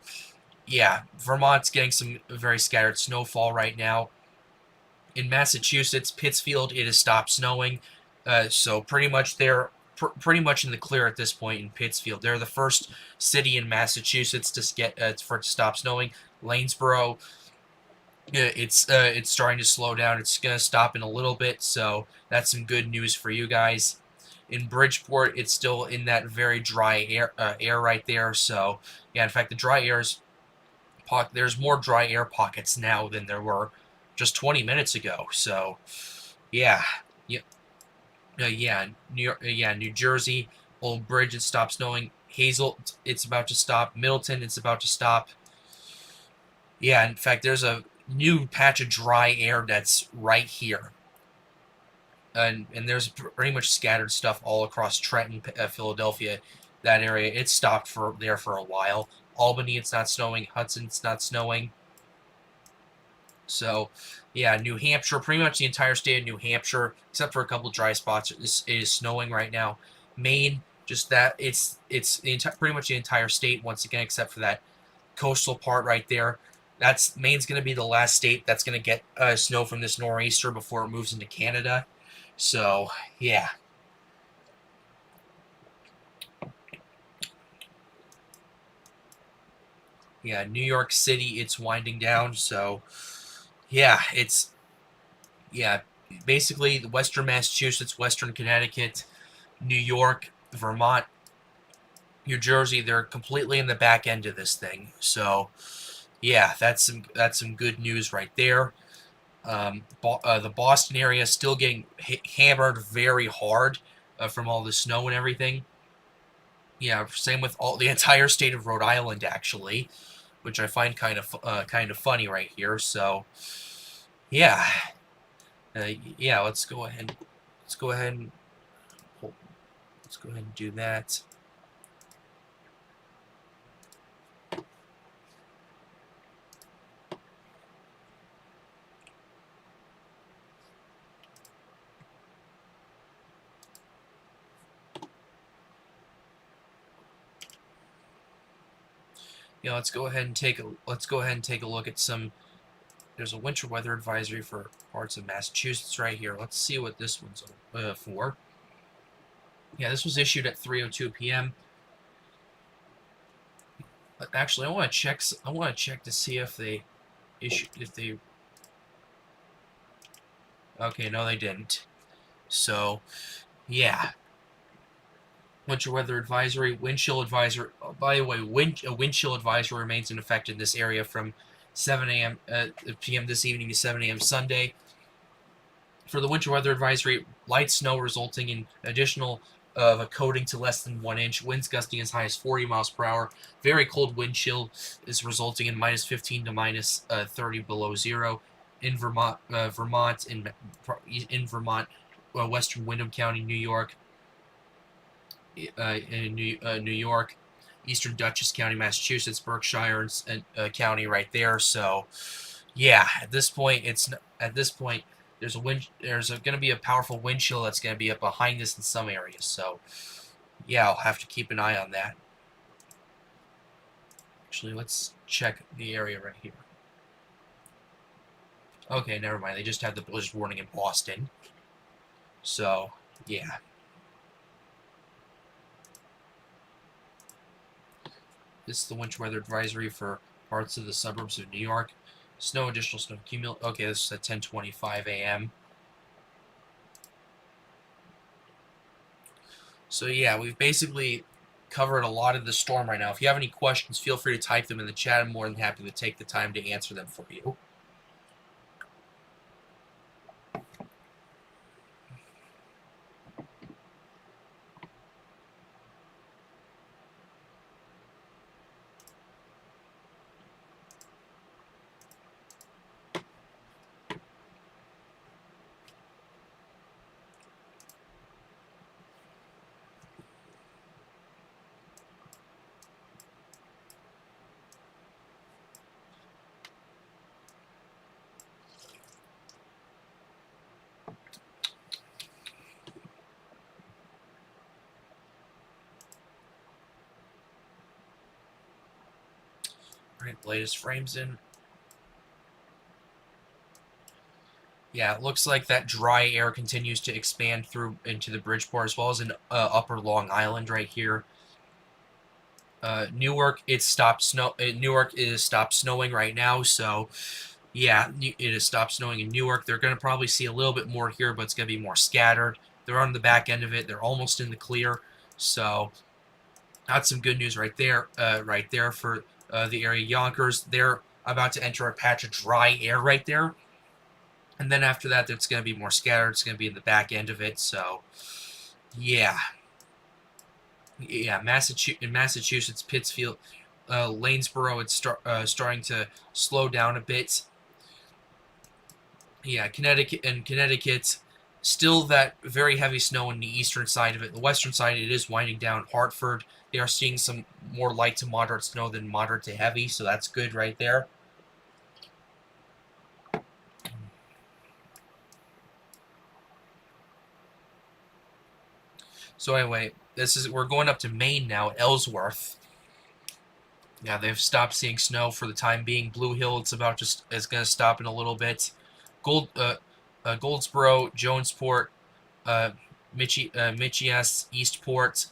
yeah, Vermont's getting some very scattered snowfall right now. In Massachusetts, Pittsfield, it has stopped snowing. So pretty much they're pretty much in the clear at this point in Pittsfield. They're the first city in Massachusetts to get for it to stop snowing. Lanesboro, it's starting to slow down. It's gonna stop in a little bit, so that's some good news for you guys. In Bridgeport, it's still in that very dry air right there. So yeah, in fact, the dry air's there's more dry air pockets now than there were just 20 minutes ago. So yeah, yeah, yeah. New York, yeah, New Jersey, Old Bridge, it stopped snowing. Hazel, it's about to stop. Middleton, it's about to stop. Yeah, in fact, there's a new patch of dry air that's right here. And there's pretty much scattered stuff all across Trenton, Philadelphia, that area. It stopped for a while. Albany, it's not snowing. Hudson, it's not snowing. So, yeah, New Hampshire, pretty much the entire state of New Hampshire, except for a couple dry spots, is snowing right now. Maine, just that it's pretty much the entire state once again, except for that coastal part right there. Maine's going to be the last state that's going to get snow from this nor'easter before it moves into Canada. So, yeah. Yeah, New York City, it's winding down. So, yeah, basically the Western Massachusetts, Western Connecticut, New York, Vermont, New Jersey, they're completely in the back end of this thing. So, yeah, that's some good news right there. The Boston area is still getting hammered very hard from all the snow and everything. Yeah, same with the entire state of Rhode Island, actually, which I find kind of funny right here. So, yeah, yeah. Let's go ahead and do that. Yeah, let's go ahead and take a look at some. There's a winter weather advisory for parts of Massachusetts right here. Let's see what this one's for. Yeah, this was issued at 3:02 p.m. But actually, I want to check. I want to check to see if they issued. If they. Okay, no, they didn't. So, yeah. Winter weather advisory, wind chill advisory. Oh, by the way, a wind chill advisory remains in effect in this area from 7 p.m. this evening to 7 a.m. Sunday. For the winter weather advisory, light snow resulting in additional of a coating to less than 1 inch, winds gusting as high as 40 miles per hour. Very cold wind chill is resulting in minus 15 to minus 30 below zero. In Vermont, Western Windham County, New York, in New York, Eastern Dutchess County, Massachusetts, Berkshire and County right there. So, yeah, at this point, there's going to be a powerful wind chill that's going to be up behind us in some areas. So, yeah, I'll have to keep an eye on that. Actually, let's check the area right here. Okay, never mind. They just had the blizzard warning in Boston. So, yeah. This is the winter weather advisory for parts of the suburbs of New York. Additional snow accumulate. Okay, this is at 10:25 a.m. So yeah, we've basically covered a lot of the storm right now. If you have any questions, feel free to type them in the chat. I'm more than happy to take the time to answer them for you. All right, latest frames in. Yeah, it looks like that dry air continues to expand through into the Bridgeport as well as in Upper Long Island right here. Newark, Newark is stopped snowing right now, so yeah, it has stopped snowing in Newark. They're going to probably see a little bit more here, but it's going to be more scattered. They're on the back end of it. They're almost in the clear, so that's some good news right there. Right there for the area. Yonkers, they're about to enter a patch of dry air right there. And then after that, it's going to be more scattered. It's going to be in the back end of it. So, yeah. Yeah, in Massachusetts, Pittsfield, Lanesboro, it's starting to slow down a bit. Yeah, Connecticut, still that very heavy snow on the eastern side of it. The western side, it is winding down. Hartford, they are seeing some more light to moderate snow than moderate to heavy, so that's good right there. So anyway, we're going up to Maine now, Ellsworth. Yeah, they've stopped seeing snow for the time being. Blue Hill, it's going to stop in a little bit. Goldsboro, Jonesport, Michias, Eastport.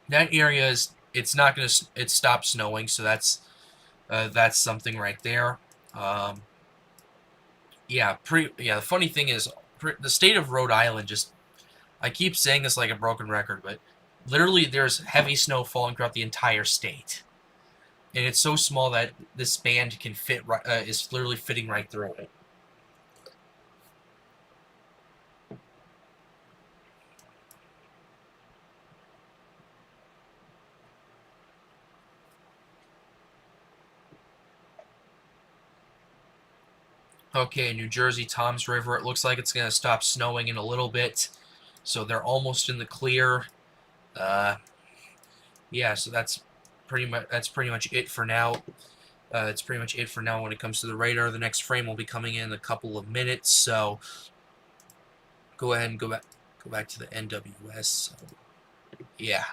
That area it's stopped snowing, so that's something right there. Yeah, the funny thing is, the state of Rhode Island I keep saying this like a broken record, but literally there's heavy snow falling throughout the entire state. And it's so small that this band can fit, is literally fitting right through it. Okay, New Jersey, Toms River. It looks like it's going to stop snowing in a little bit. So they're almost in the clear. Yeah, so that's pretty much it for now. That's pretty much it for now when it comes to the radar. The next frame will be coming in a couple of minutes. So go ahead and go back to the NWS. So, yeah.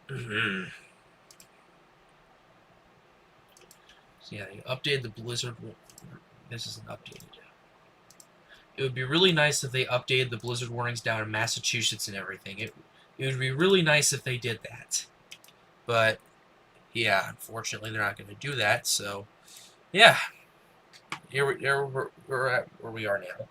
So yeah, they updated the blizzard. This isn't updated. It would be really nice if they updated the blizzard warnings down in Massachusetts and everything. It would be really nice if they did that. But yeah, unfortunately, they're not going to do that. So yeah, here we're at where we are now.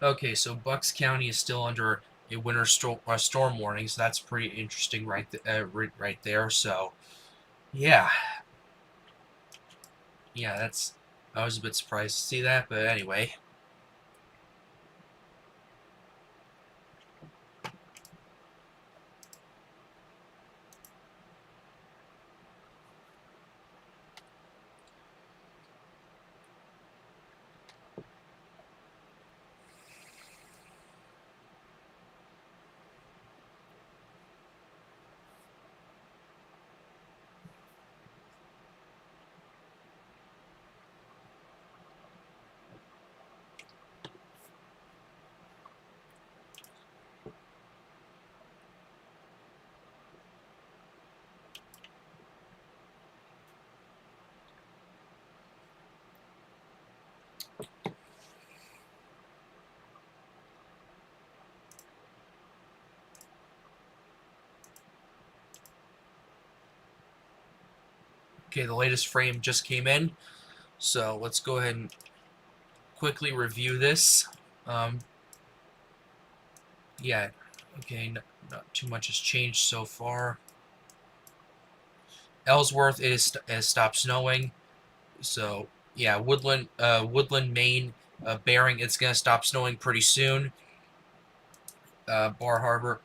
Okay, so Bucks County is still under a storm warning, so that's pretty interesting, right there. So yeah, yeah, I was a bit surprised to see that, but anyway. Okay, the latest frame just came in, so let's go ahead and quickly review this. Um, yeah, okay, not too much has changed so far. Ellsworth has stopped snowing, so yeah, Woodland, Maine, Bering, it's gonna stop snowing pretty soon. Bar Harbor,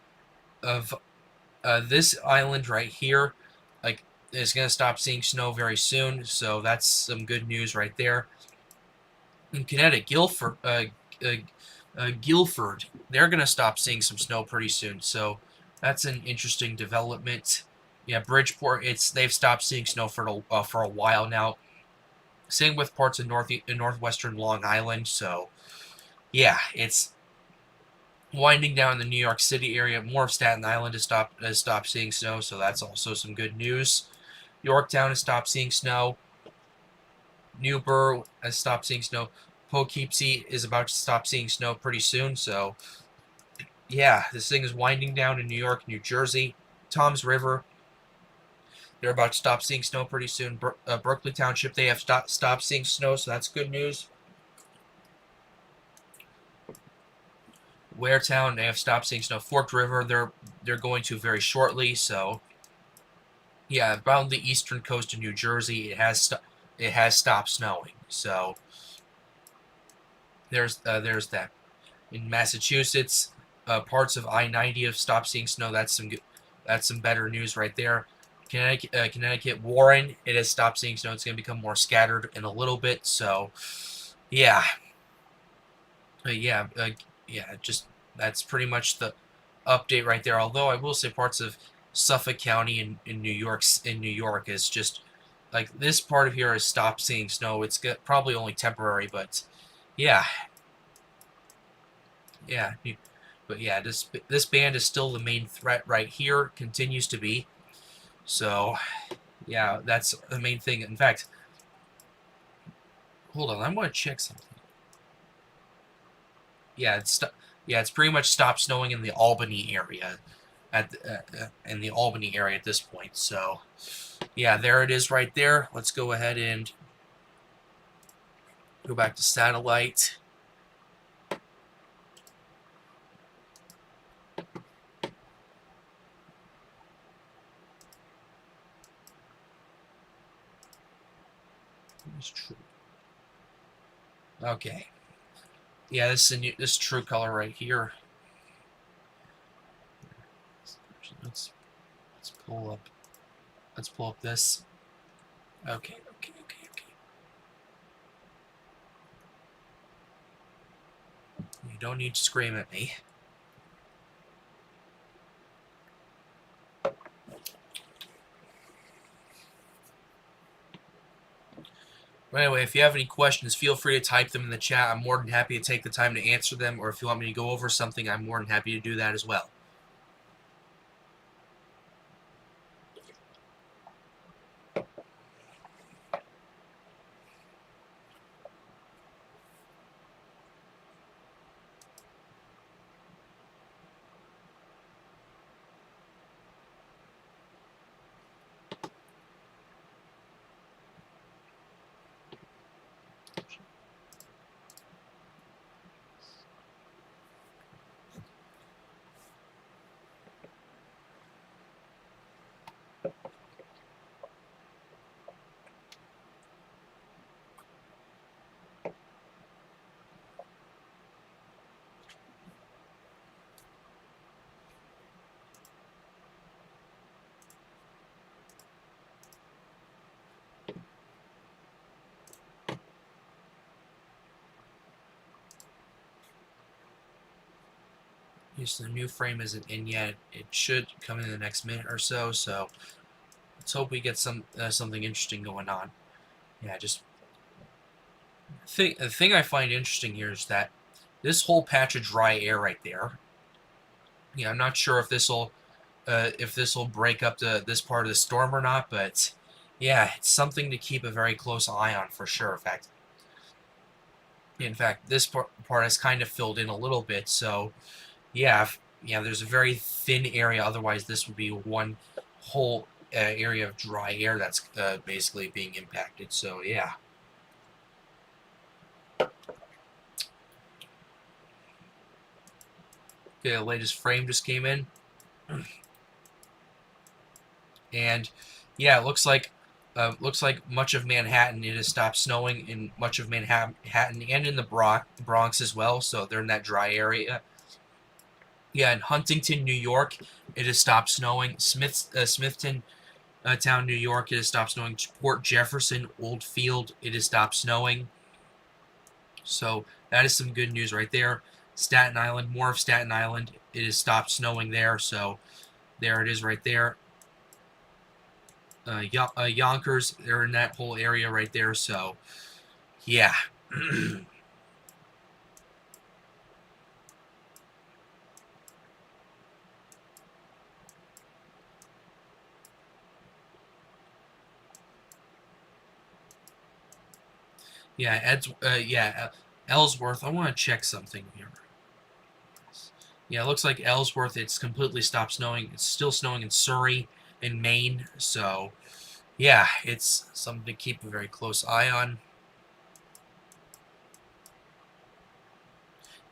of this island right here, like, is gonna stop seeing snow very soon, so that's some good news right there. In Connecticut, Guilford, they're gonna stop seeing some snow pretty soon, so that's an interesting development. Yeah, Bridgeport, they've stopped seeing snow for a while now. Same with parts of northwestern Long Island. So yeah, it's winding down the New York City area. More of Staten Island has stopped seeing snow, so that's also some good news. Yorktown has stopped seeing snow. Newburgh has stopped seeing snow. Poughkeepsie is about to stop seeing snow pretty soon. So yeah, this thing is winding down in New York, New Jersey. Tom's River, they're about to stop seeing snow pretty soon. Berkeley Township, they have stopped seeing snow, so that's good news. Waretown, they have stopped seeing snow. Forked River, they're going to very shortly. So yeah, around the eastern coast of New Jersey, it has stopped snowing. So there's that. In Massachusetts, parts of I-90 have stopped seeing snow. That's some better news right there. Connecticut, Warren, it has stopped seeing snow. It's going to become more scattered in a little bit. So yeah, yeah, just that's pretty much the update right there. Although I will say parts of Suffolk County in New York is just like this part of here has stopped seeing snow. It's probably only temporary, but yeah, yeah. But yeah, this band is still the main threat right here. Continues to be. So yeah, that's the main thing. In fact, hold on, I'm going to check something. Yeah, it's pretty much stopped snowing in the Albany area in the Albany area at this point. So yeah, there it is right there. Let's go ahead and go back to satellite. It's true. Okay. Yeah, this true color right here. pull up. Let's pull up this. Okay. You don't need to scream at me. But anyway, if you have any questions, feel free to type them in the chat. I'm more than happy to take the time to answer them, or if you want me to go over something, I'm more than happy to do that as well. The new frame isn't in yet. It should come in the next minute or so. So let's hope we get something interesting going on. Yeah, just the thing I find interesting here is that this whole patch of dry air right there. Yeah, I'm not sure if this will break up this part of the storm or not, but yeah, it's something to keep a very close eye on for sure. In fact, this part is kind of filled in a little bit, so yeah, there's a very thin area. Otherwise, this would be one whole area of dry air that's basically being impacted. So yeah. Okay, the latest frame just came in, and yeah, it looks like much of Manhattan, it has stopped snowing in much of Manhattan and in the Bronx as well. So they're in that dry area. Yeah, in Huntington, New York, it has stopped snowing. Smithton town, New York, it has stopped snowing. Port Jefferson, Oldfield, it has stopped snowing. So that is some good news right there. Staten Island, more of Staten Island, it has stopped snowing there. So there it is right there. Yonkers, they're in that whole area right there. So yeah. Ellsworth. I want to check something here. Yeah, it looks like Ellsworth, it's completely stopped snowing. It's still snowing in Surrey and Maine. So, yeah, it's something to keep a very close eye on.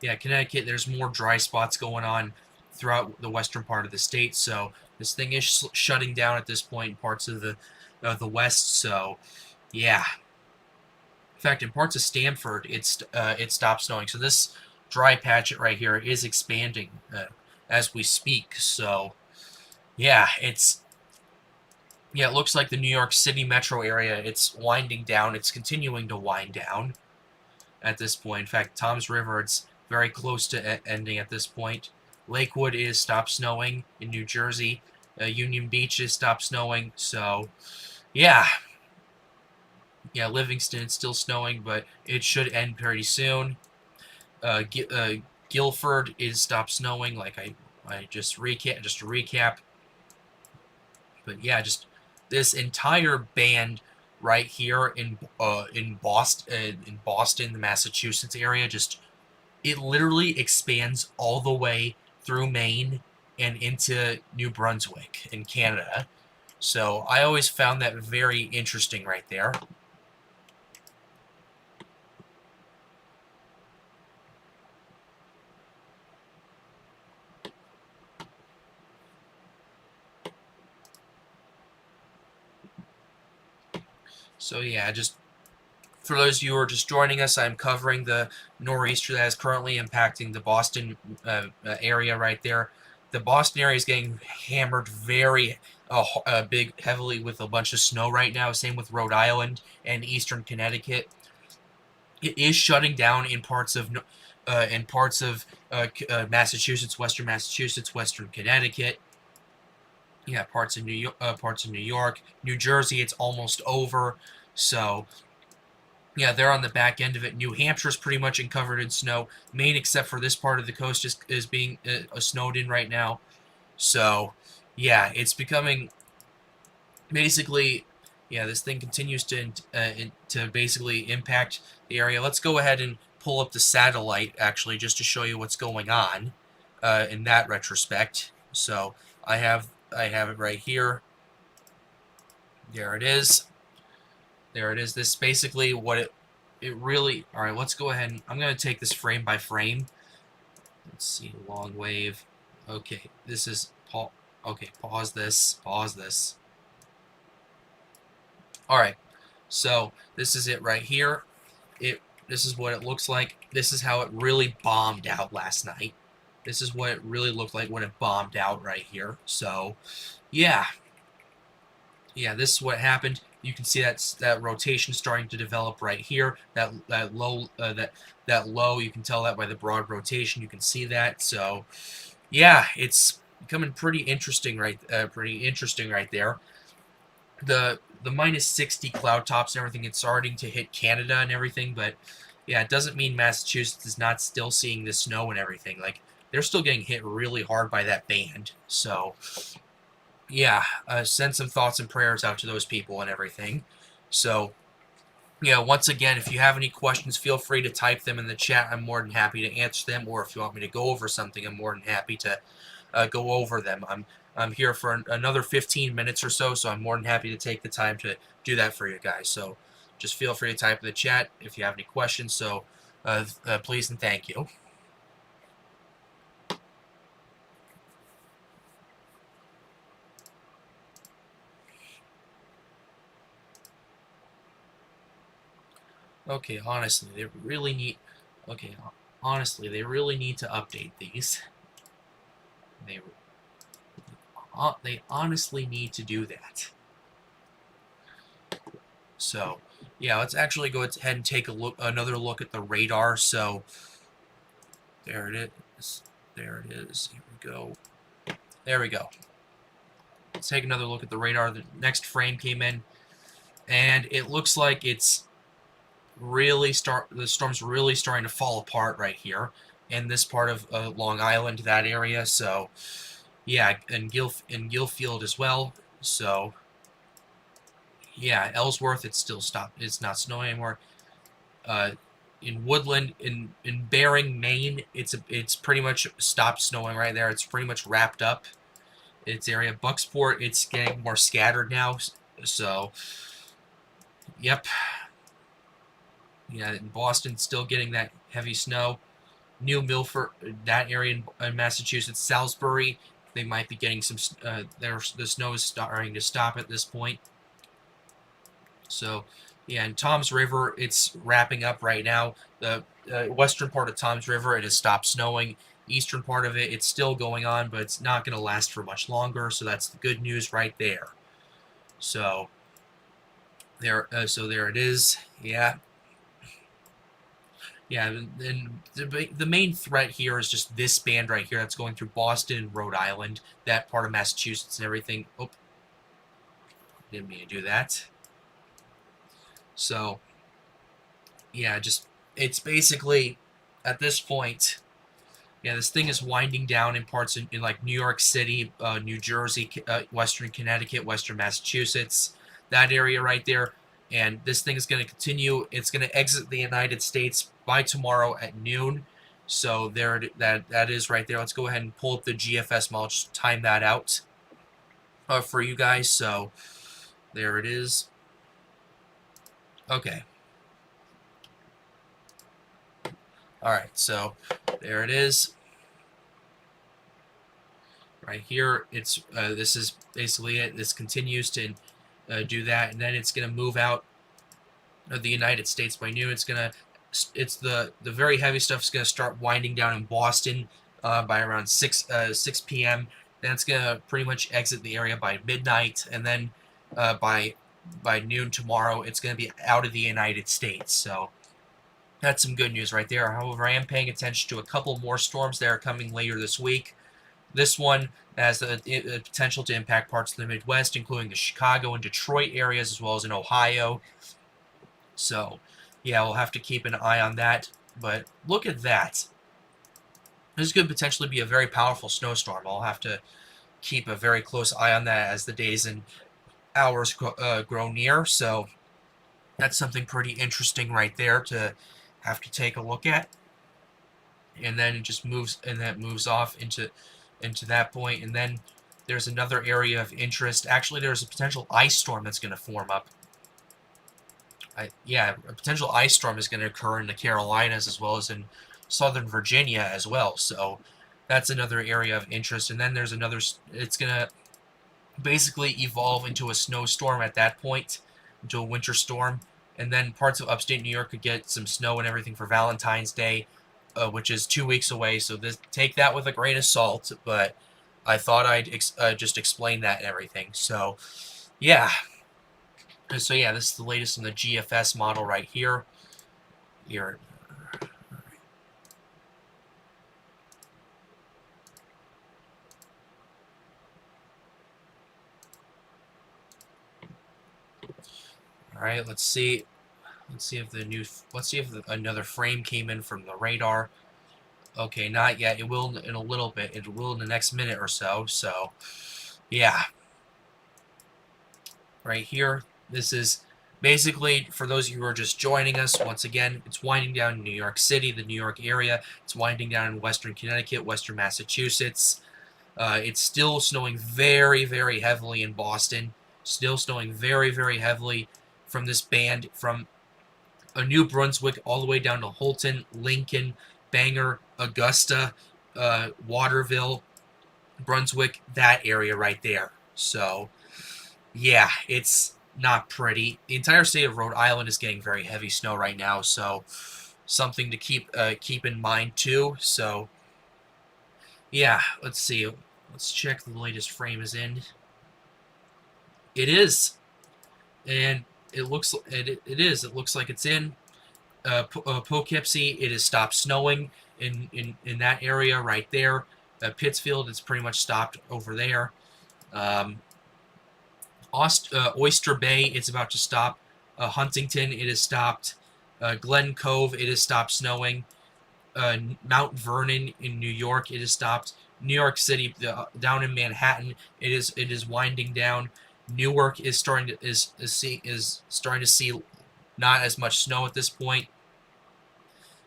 Yeah, Connecticut, there's more dry spots going on throughout the western part of the state. So this thing is shutting down at this point in parts of the west. So, yeah. In fact, in parts of Stamford, it stopped snowing. So this dry patch right here is expanding as we speak. So, yeah, it looks like the New York City metro area, it's winding down. It's continuing to wind down at this point. In fact, Tom's River, it's very close to ending at this point. Lakewood is stopped snowing in New Jersey. Union Beach is stopped snowing. So, yeah. Yeah, Livingston, it's still snowing, but it should end pretty soon. Guilford is stopped snowing, like I just to recap. But yeah, just this entire band right here in Boston, the Massachusetts area, just it literally expands all the way through Maine and into New Brunswick in Canada. So I always found that very interesting right there. So yeah, just for those of you who are just joining us, I'm covering the nor'easter that is currently impacting the Boston area right there. the Boston area is getting hammered very heavily with a bunch of snow right now. Same with Rhode Island and eastern Connecticut. It is shutting down in parts of Massachusetts, western Connecticut. Yeah, parts of New York, New Jersey. It's almost over. So yeah, they're on the back end of it. New Hampshire's pretty much covered in snow. Maine, except for this part of the coast, is being snowed in right now. So yeah, it's becoming basically, yeah, this thing continues to basically impact the area. Let's go ahead and pull up the satellite, actually, just to show you what's going on in that retrospect. So I have it right here. There it is. There it is. This is basically what it really... All right, let's go ahead and... I'm going to take this frame by frame. Let's see, long wave. Okay, this is... Okay, pause this. Pause this. Alright, so this is it right here. This is what it looks like. This is how it really bombed out last night. This is what it really looked like when it bombed out right here. So, yeah. Yeah, this is what happened. You can see that rotation starting to develop right here. That low, you can tell that by the broad rotation. You can see that. So, yeah, it's becoming pretty interesting right there. The minus 60 cloud tops and everything, it's starting to hit Canada and everything, but yeah, it doesn't mean Massachusetts is not still seeing the snow and everything. Like, they're still getting hit really hard by that band. So, yeah, send some thoughts and prayers out to those people and everything. So, yeah, once again, if you have any questions, feel free to type them in the chat. I'm more than happy to answer them, or if you want me to go over something, I'm more than happy to go over them. I'm here for another 15 minutes or so, so I'm more than happy to take the time to do that for you guys. So just feel free to type in the chat if you have any questions. So please and thank you. Okay, honestly, they really need... Okay, honestly, they really need to update these. They honestly need to do that. So, yeah, let's actually go ahead and take another look at the radar. So, there it is. There it is. Here we go. There we go. Let's take another look at the radar. The next frame came in, and it looks like it's the storm's really starting to fall apart right here in this part of Long Island, that area. So, yeah, and Guilford as well. So, yeah, Ellsworth, it's still stopped. It's not snowing anymore. In Woodland, in Bering, Maine, it's pretty much stopped snowing right there. It's pretty much wrapped up. Its area. Bucksport, it's getting more scattered now. So, yep. Yeah, in Boston, still getting that heavy snow. New Milford, that area in Massachusetts. Salisbury, they might be getting some... the snow is starting to stop at this point. So, yeah, in Tom's River, it's wrapping up right now. The western part of Tom's River, it has stopped snowing. Eastern part of it, it's still going on, but it's not going to last for much longer. So that's the good news right there. So there it is. Yeah. Yeah, and the main threat here is just this band right here that's going through Boston and Rhode Island, that part of Massachusetts and everything. Oh, didn't mean to do that. So, yeah, it's basically, at this point, yeah, this thing is winding down in parts in like New York City, New Jersey, western Connecticut, western Massachusetts, that area right there. And this thing is going to continue. It's going to exit the United States by tomorrow at noon. So that is right there. Let's go ahead and pull up the GFS model. Just time that out for you guys. So there it is. Okay. All right. So there it is. Right here. It's this is basically it. This continues to do that, and then it's going to move out of the United States by noon. It's the very heavy stuff is going to start winding down in Boston by around 6 p.m. Then it's gonna pretty much exit the area by midnight, and then by noon tomorrow, it's gonna be out of the United States. So that's some good news right there. However, I am paying attention to a couple more storms that are coming later this week. This one has the potential to impact parts of the Midwest, including the Chicago and Detroit areas, as well as in Ohio. So, yeah, we'll have to keep an eye on that. But look at that. This could potentially be a very powerful snowstorm. I'll have to keep a very close eye on that as the days and hours grow near. So that's something pretty interesting right there to have to take a look at. And then it just moves, and then it moves off into that point. And then there's another area of interest. Actually, there's a potential ice storm that's going to form up. Yeah, a potential ice storm is going to occur in the Carolinas as well as in Southern Virginia as well. So that's another area of interest. And then there's another, it's going to basically evolve into a snowstorm at that point, into a winter storm. And then parts of upstate New York could get some snow and everything for Valentine's Day, which is 2 weeks away. So take that with a grain of salt. But I thought I'd just explain that and everything. So, yeah. So, yeah, this is the latest in the GFS model right here. Here. All right, let's see. Let's see if another frame came in from the radar. Okay, not yet. It will in a little bit. It will in the next minute or so. So, yeah. Right here, this is basically, for those of you who are just joining us, once again, it's winding down in New York City, the New York area. It's winding down in western Connecticut, western Massachusetts. It's still snowing very, very heavily in Boston. Still snowing very, very heavily from this band, from New Brunswick all the way down to Holton, Lincoln, Bangor, Augusta, Waterville, Brunswick, that area right there. So, yeah, it's not pretty. The entire state of Rhode Island is getting very heavy snow right now, so something to keep in mind too. So, yeah, let's see. Let's check the latest frame is in. It is, and it looks it is. It looks like it's in. Poughkeepsie, it has stopped snowing in that area right there. Pittsfield, it's pretty much stopped over there. Oyster Bay, it's about to stop. Huntington, it has stopped. Glen Cove, it has stopped snowing. Mount Vernon in New York, it has stopped. New York City, down in Manhattan, it is winding down. Newark is starting to see not as much snow at this point.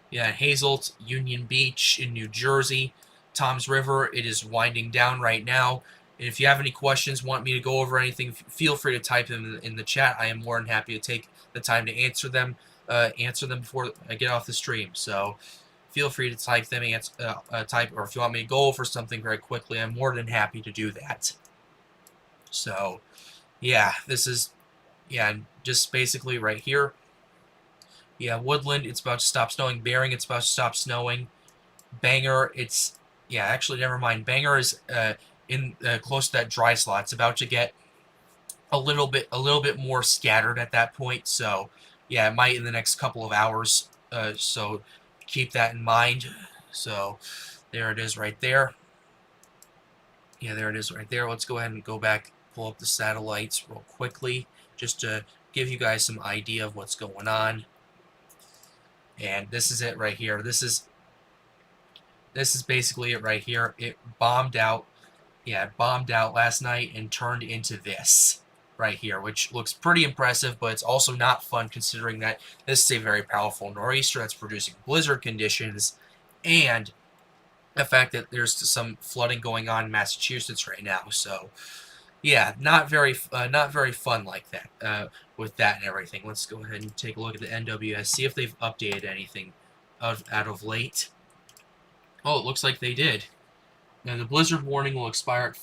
Yeah, Hazelton, Union Beach in New Jersey, Toms River, it is winding down right now. And if you have any questions, want me to go over anything, feel free to type them in the chat. I am more than happy to take the time to answer them before I get off the stream. So feel free to type them, or if you want me to go over something very quickly, I'm more than happy to do that. So, yeah, this is, just basically right here. Yeah, Woodland, it's about to stop snowing. Bering, it's about to stop snowing. Bangor, actually, never mind. Bangor is in close to that dry slot. It's about to get a little bit more scattered at that point. So, yeah, it might in the next couple of hours. So keep that in mind. So there it is right there. Yeah, there it is right there. Let's go ahead and go back, pull up the satellites real quickly, just to give you guys some idea of what's going on. And this is it right here. This is basically it right here. It bombed out. Yeah, it bombed out last night and turned into this right here, which looks pretty impressive, but it's also not fun considering that this is a very powerful nor'easter that's producing blizzard conditions, and the fact that there's some flooding going on in Massachusetts right now. So, yeah, not very fun like that with that and everything. Let's go ahead and take a look at the NWS, see if they've updated anything out of late. Oh, it looks like they did. Now, the blizzard warning will expire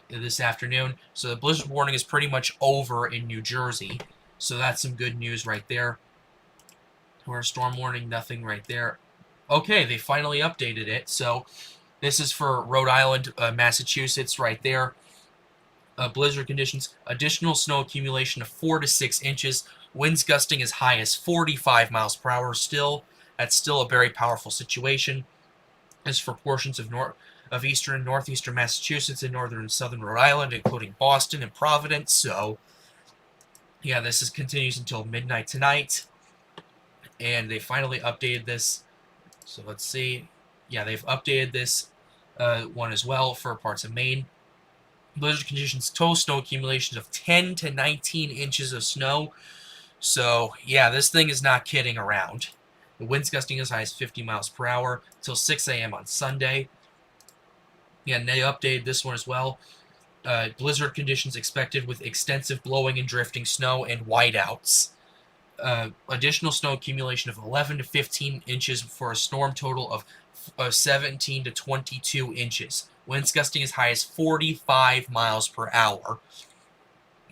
this afternoon, so the blizzard warning is pretty much over in New Jersey. So that's some good news right there. Or storm warning, nothing right there. Okay, they finally updated it. So, This is for Rhode Island, Massachusetts, right there. Blizzard conditions, additional snow accumulation of 4 to 6 inches, winds gusting as high as 45 miles per hour. That's still a very powerful situation. As for portions of eastern and northeastern Massachusetts and northern and southern Rhode Island, including Boston and Providence. So, yeah, continues until midnight tonight. And they finally updated this. So let's see. Yeah, they've updated this one as well for parts of Maine. Blizzard conditions, total snow accumulations of 10 to 19 inches of snow. So, yeah, this thing is not kidding around. The winds gusting as high as 50 miles per hour until 6 a.m. on Sunday. Yeah, and they updated this one as well. Blizzard conditions expected with extensive blowing and drifting snow and whiteouts. Additional snow accumulation of 11 to 15 inches for a storm total of 17 to 22 inches. Winds gusting as high as 45 miles per hour.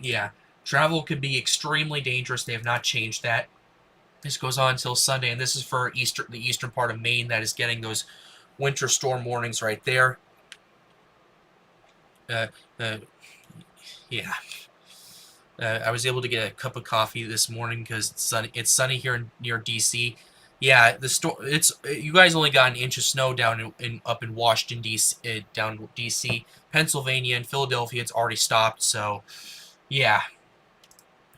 Yeah, travel could be extremely dangerous. They have not changed that. This goes on until Sunday, and this is for the eastern part of Maine that is getting those winter storm warnings right there. Yeah. I was able to get a cup of coffee this morning because it's sunny here near DC. Yeah, you guys only got an inch of snow down up in Washington DC, down DC, Pennsylvania, and Philadelphia. It's already stopped. So, yeah,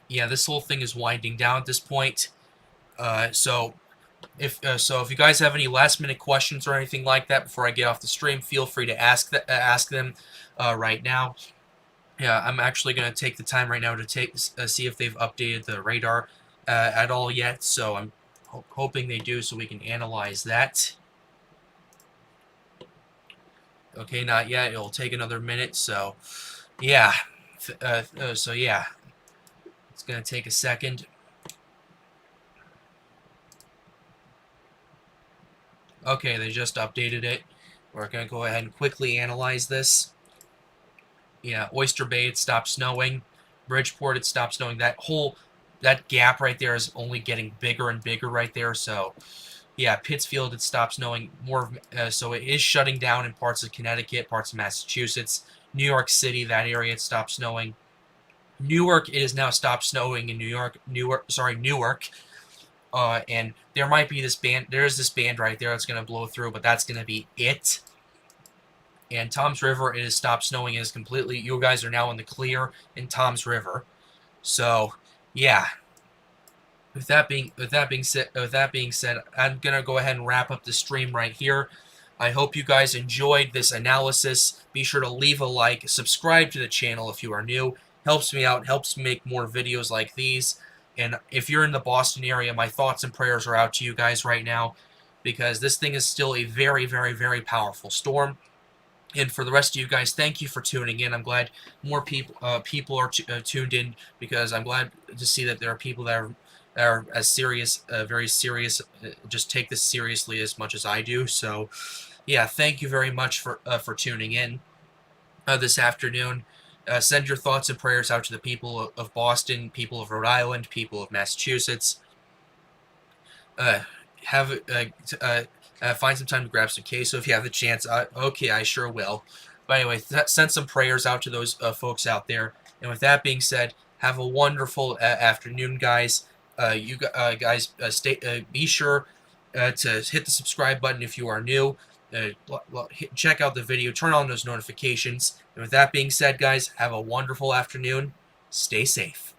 this whole thing is winding down at this point. So if you guys have any last minute questions or anything like that before I get off the stream, feel free to ask them right now. Yeah, I'm actually going to take the time right now to see if they've updated the radar at all yet. So I'm hoping they do, so we can analyze that. Okay, not yet. It'll take another minute. So, yeah. So yeah, it's going to take a second. Okay, they just updated it. We're going to go ahead and quickly analyze this. Yeah, Oyster Bay, it stopped snowing. Bridgeport, it stopped snowing. That gap right there is only getting bigger and bigger right there. So, yeah, Pittsfield, it stopped snowing more. So it is shutting down in parts of Connecticut, parts of Massachusetts. New York City, that area, it stopped snowing. Newark, it has now stopped snowing in Newark. And there might be this band. There's this band right there that's going to blow through, but that's going to be it. And Tom's River, it has stopped snowing. It is completely. You guys are now in the clear in Tom's River. So, yeah. With that being said, I'm gonna go ahead and wrap up the stream right here. I hope you guys enjoyed this analysis. Be sure to leave a like, subscribe to the channel if you are new. Helps me out, helps me make more videos like these. And if you're in the Boston area, my thoughts and prayers are out to you guys right now, because this thing is still a very, very, very powerful storm. And for the rest of you guys, thank you for tuning in. I'm glad more people are tuned in, because I'm glad to see that there are people that are as serious, very serious, just take this seriously as much as I do. So, yeah, thank you very much for tuning in this afternoon. Send your thoughts and prayers out to the people of Boston, people of Rhode Island, people of Massachusetts. Find some time to grab some queso if you have the chance. Okay, I sure will. But anyway, send some prayers out to those folks out there. And with that being said, have a wonderful afternoon, guys. Be sure to hit the subscribe button if you are new. Check out the video. Turn on those notifications. And with that being said, guys, have a wonderful afternoon. Stay safe.